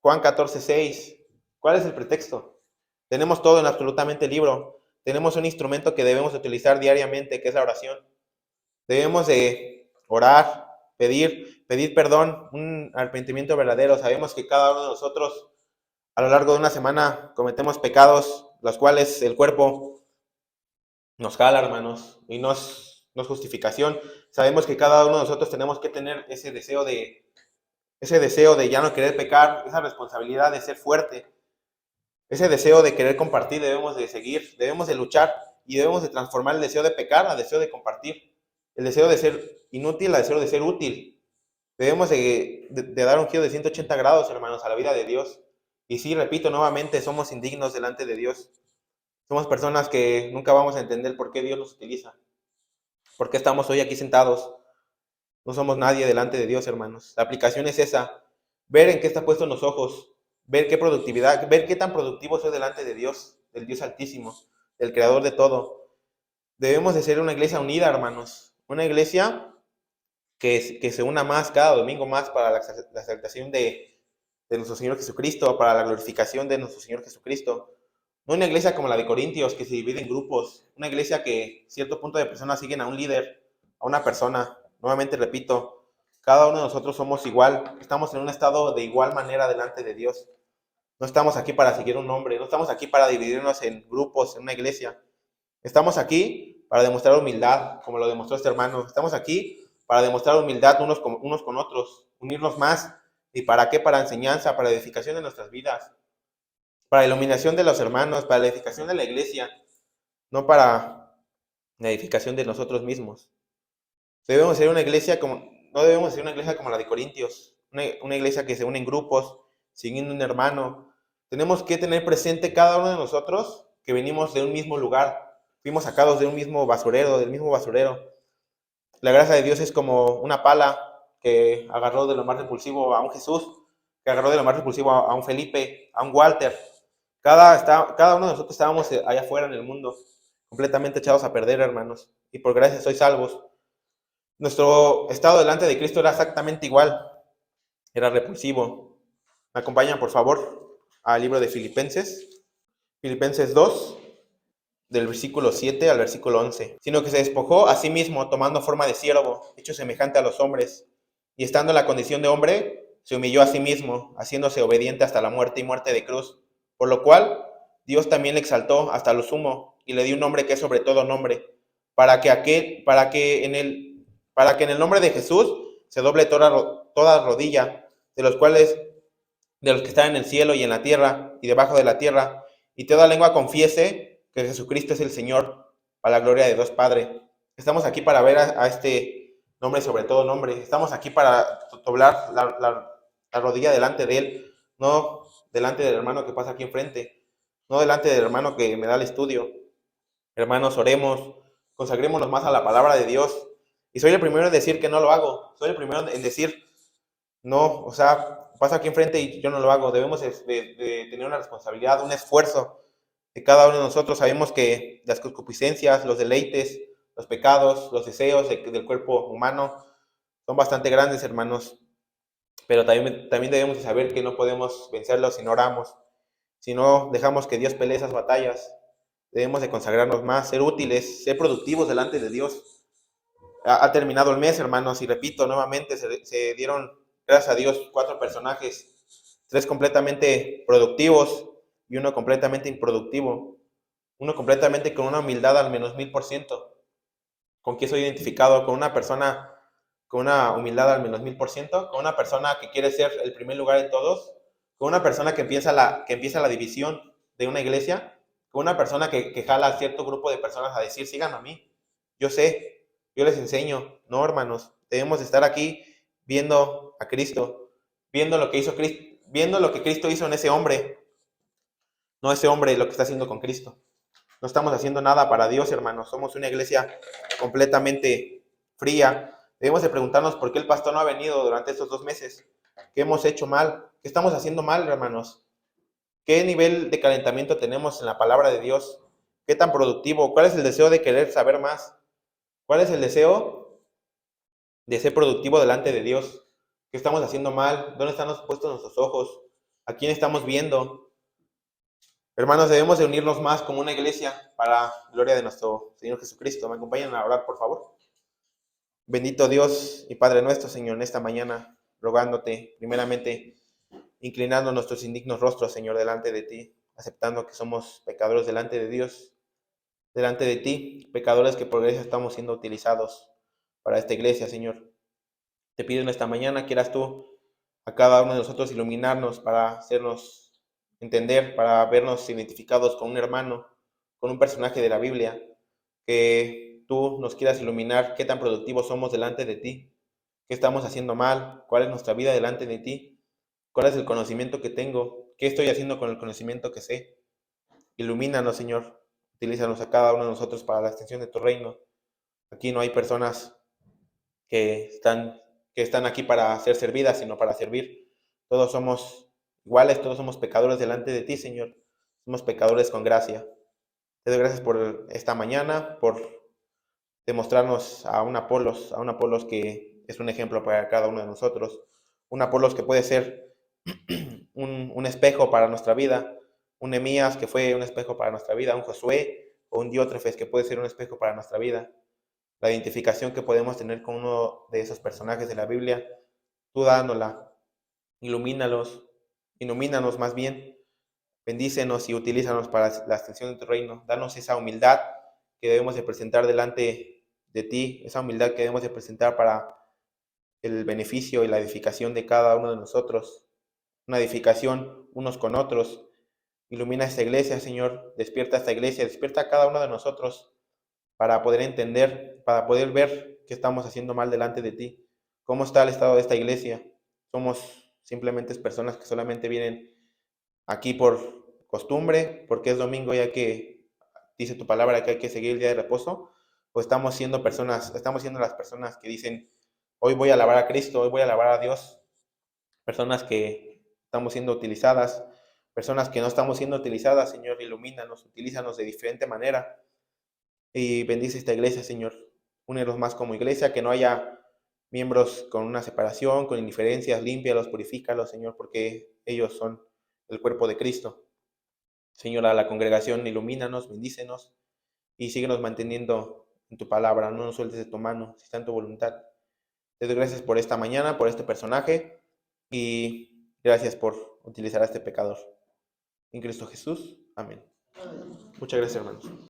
Juan 14:6. ¿Cuál es el pretexto? Tenemos todo en absolutamente el libro. Tenemos un instrumento que debemos utilizar diariamente, que es la oración. Debemos de orar, pedir perdón, un arrepentimiento verdadero. Sabemos que cada uno de nosotros a lo largo de una semana cometemos pecados, los cuales el cuerpo nos jala, hermanos, y no es justificación. Sabemos que cada uno de nosotros tenemos que tener ese deseo de ya no querer pecar, esa responsabilidad de ser fuerte. Ese deseo de querer compartir debemos de seguir, debemos de luchar y debemos de transformar el deseo de pecar al deseo de compartir. El deseo de ser inútil al deseo de ser útil. Debemos de dar un giro de 180 grados, hermanos, a la vida de Dios. Y sí, repito nuevamente, somos indignos delante de Dios. Somos personas que nunca vamos a entender por qué Dios nos utiliza. ¿Por qué estamos hoy aquí sentados? No somos nadie delante de Dios, hermanos. La aplicación es esa. Ver en qué está puesto en los ojos. Ver qué productividad, ver qué tan productivo soy delante de Dios, del Dios Altísimo, del Creador de todo. Debemos de ser una iglesia unida, hermanos. Una iglesia que se una más cada domingo más para la exaltación de nuestro Señor Jesucristo, para la glorificación de nuestro Señor Jesucristo. No una iglesia como la de Corintios, que se divide en grupos. Una iglesia que cierto punto de personas siguen a un líder, a una persona. Nuevamente repito, cada uno de nosotros somos igual. Estamos en un estado de igual manera delante de Dios. No estamos aquí para seguir un nombre. No estamos aquí para dividirnos en grupos, en una iglesia. Estamos aquí para demostrar humildad, como lo demostró este hermano. Estamos aquí para demostrar humildad unos con otros, unirnos más. ¿Y para qué? Para enseñanza, para edificación de nuestras vidas, para iluminación de los hermanos, para la edificación de la iglesia, no para la edificación de nosotros mismos. Debemos ser una iglesia no debemos ser una iglesia como la de Corintios, una iglesia que se une en grupos, siguiendo un hermano. Tenemos que tener presente cada uno de nosotros que venimos de un mismo lugar, fuimos sacados de un mismo basurero, del mismo basurero. La gracia de Dios es como una pala que agarró de lo más repulsivo a un Jesús, que agarró de lo más repulsivo a un Felipe, a un Walter. Cada uno de nosotros estábamos allá afuera en el mundo, completamente echados a perder, hermanos, y por gracia sois salvos. Nuestro estado delante de Cristo era exactamente igual, era repulsivo. ¿Me acompañan, por favor, al libro de Filipenses? Filipenses 2, del versículo 7 al versículo 11. Sino que se despojó a sí mismo, tomando forma de siervo, hecho semejante a los hombres, y estando en la condición de hombre, se humilló a sí mismo, haciéndose obediente hasta la muerte y muerte de cruz. Por lo cual, Dios también le exaltó hasta lo sumo, y le dio un nombre que es sobre todo nombre, para que en el nombre de Jesús se doble toda rodilla, de los que están en el cielo y en la tierra y debajo de la tierra, y toda lengua confiese que Jesucristo es el Señor, para la gloria de Dios Padre. Estamos aquí para ver a este nombre sobre todo nombre. Estamos aquí para doblar la rodilla delante de Él, no delante del hermano que pasa aquí enfrente, no delante del hermano que me da el estudio. Hermanos, oremos, consagrémonos más a la palabra de Dios. Y soy el primero en decir que no lo hago. Soy el primero en decir, no, o sea, pasa aquí enfrente y yo no lo hago. Debemos de tener una responsabilidad, un esfuerzo de cada uno de nosotros. Sabemos que las concupiscencias, los deleites, los pecados, los deseos del cuerpo humano son bastante grandes, hermanos. Pero también debemos de saber que no podemos vencerlos si no oramos, si no dejamos que Dios pelee esas batallas. Debemos de consagrarnos más, ser útiles, ser productivos delante de Dios. Ha terminado el mes, hermanos, y repito, nuevamente se dieron, gracias a Dios, 4 personajes, 3 completamente productivos y uno completamente improductivo. Uno completamente con una humildad al menos 1000%. ¿Con quién soy identificado? Con una persona con una humildad al menos 1000%, con una persona que quiere ser el primer lugar en todos, con una persona que empieza la división de una iglesia, con una persona que jala a cierto grupo de personas a decir, sigan a mí, yo sé, yo les enseño. No, hermanos, debemos estar aquí viendo a Cristo, viendo lo que hizo Cristo, viendo lo que Cristo hizo en ese hombre, no ese hombre lo que está haciendo con Cristo. No estamos haciendo nada para Dios, hermanos. Somos una iglesia completamente fría. Debemos de preguntarnos por qué el pastor no ha venido durante estos 2 meses. ¿Qué hemos hecho mal? ¿Qué estamos haciendo mal, hermanos? ¿Qué nivel de calentamiento tenemos en la palabra de Dios? ¿Qué tan productivo? ¿Cuál es el deseo de querer saber más? ¿Cuál es el deseo de ser productivo delante de Dios? ¿Qué estamos haciendo mal? ¿Dónde están puestos nuestros ojos? ¿A quién estamos viendo? Hermanos, debemos de unirnos más como una iglesia para la gloria de nuestro Señor Jesucristo. ¿Me acompañan a orar, por favor? Bendito Dios y Padre nuestro, Señor, en esta mañana, rogándote, primeramente, inclinando nuestros indignos rostros, Señor, delante de ti, aceptando que somos pecadores delante de Dios, delante de ti, pecadores que por gracia estamos siendo utilizados para esta iglesia, Señor. Te pido en esta mañana, quieras tú a cada uno de nosotros iluminarnos para hacernos entender, para vernos identificados con un hermano, con un personaje de la Biblia, que tú nos quieras iluminar qué tan productivos somos delante de ti, qué estamos haciendo mal, cuál es nuestra vida delante de ti, cuál es el conocimiento que tengo, qué estoy haciendo con el conocimiento que sé. Ilumínanos, Señor, utilízanos a cada uno de nosotros para la extensión de tu reino. Aquí no hay personas que están aquí para ser servidas, sino para servir. Todos somos iguales, todos somos pecadores delante de ti, Señor. Somos pecadores con gracia. Te doy gracias por esta mañana, por demostrarnos a un Apolos que es un ejemplo para cada uno de nosotros. Un Apolos que puede ser un espejo para nuestra vida. Un Nehemías que fue un espejo para nuestra vida. Un Josué o un Diótrefes que puede ser un espejo para nuestra vida. La identificación que podemos tener con uno de esos personajes de la Biblia, tú dándola, ilumínanos más bien, bendícenos y utilízanos para la extensión de tu reino. Danos esa humildad que debemos de presentar delante de ti, esa humildad que debemos de presentar para el beneficio y la edificación de cada uno de nosotros, una edificación unos con otros. Ilumina esta iglesia, Señor, despierta esta iglesia, despierta a cada uno de nosotros para poder entender, para poder ver qué estamos haciendo mal delante de ti, cómo está el estado de esta iglesia. Somos simplemente personas que solamente vienen aquí por costumbre, porque es domingo ya que dice tu palabra que hay que seguir el día de reposo, o estamos siendo las personas que dicen, hoy voy a alabar a Cristo, hoy voy a alabar a Dios, personas que estamos siendo utilizadas, personas que no estamos siendo utilizadas. Señor, ilumínanos, utilízanos de diferente manera y bendice esta iglesia, Señor. Únelos más como iglesia, que no haya miembros con una separación, con indiferencias, límpialos, purifícalos, Señor, porque ellos son el cuerpo de Cristo. Señor, a la congregación, ilumínanos, bendícenos y síguenos manteniendo en tu palabra. No nos sueltes de tu mano, si está en tu voluntad. Te doy gracias por esta mañana, por este personaje y gracias por utilizar a este pecador. En Cristo Jesús. Amén. Amén. Muchas gracias, hermanos.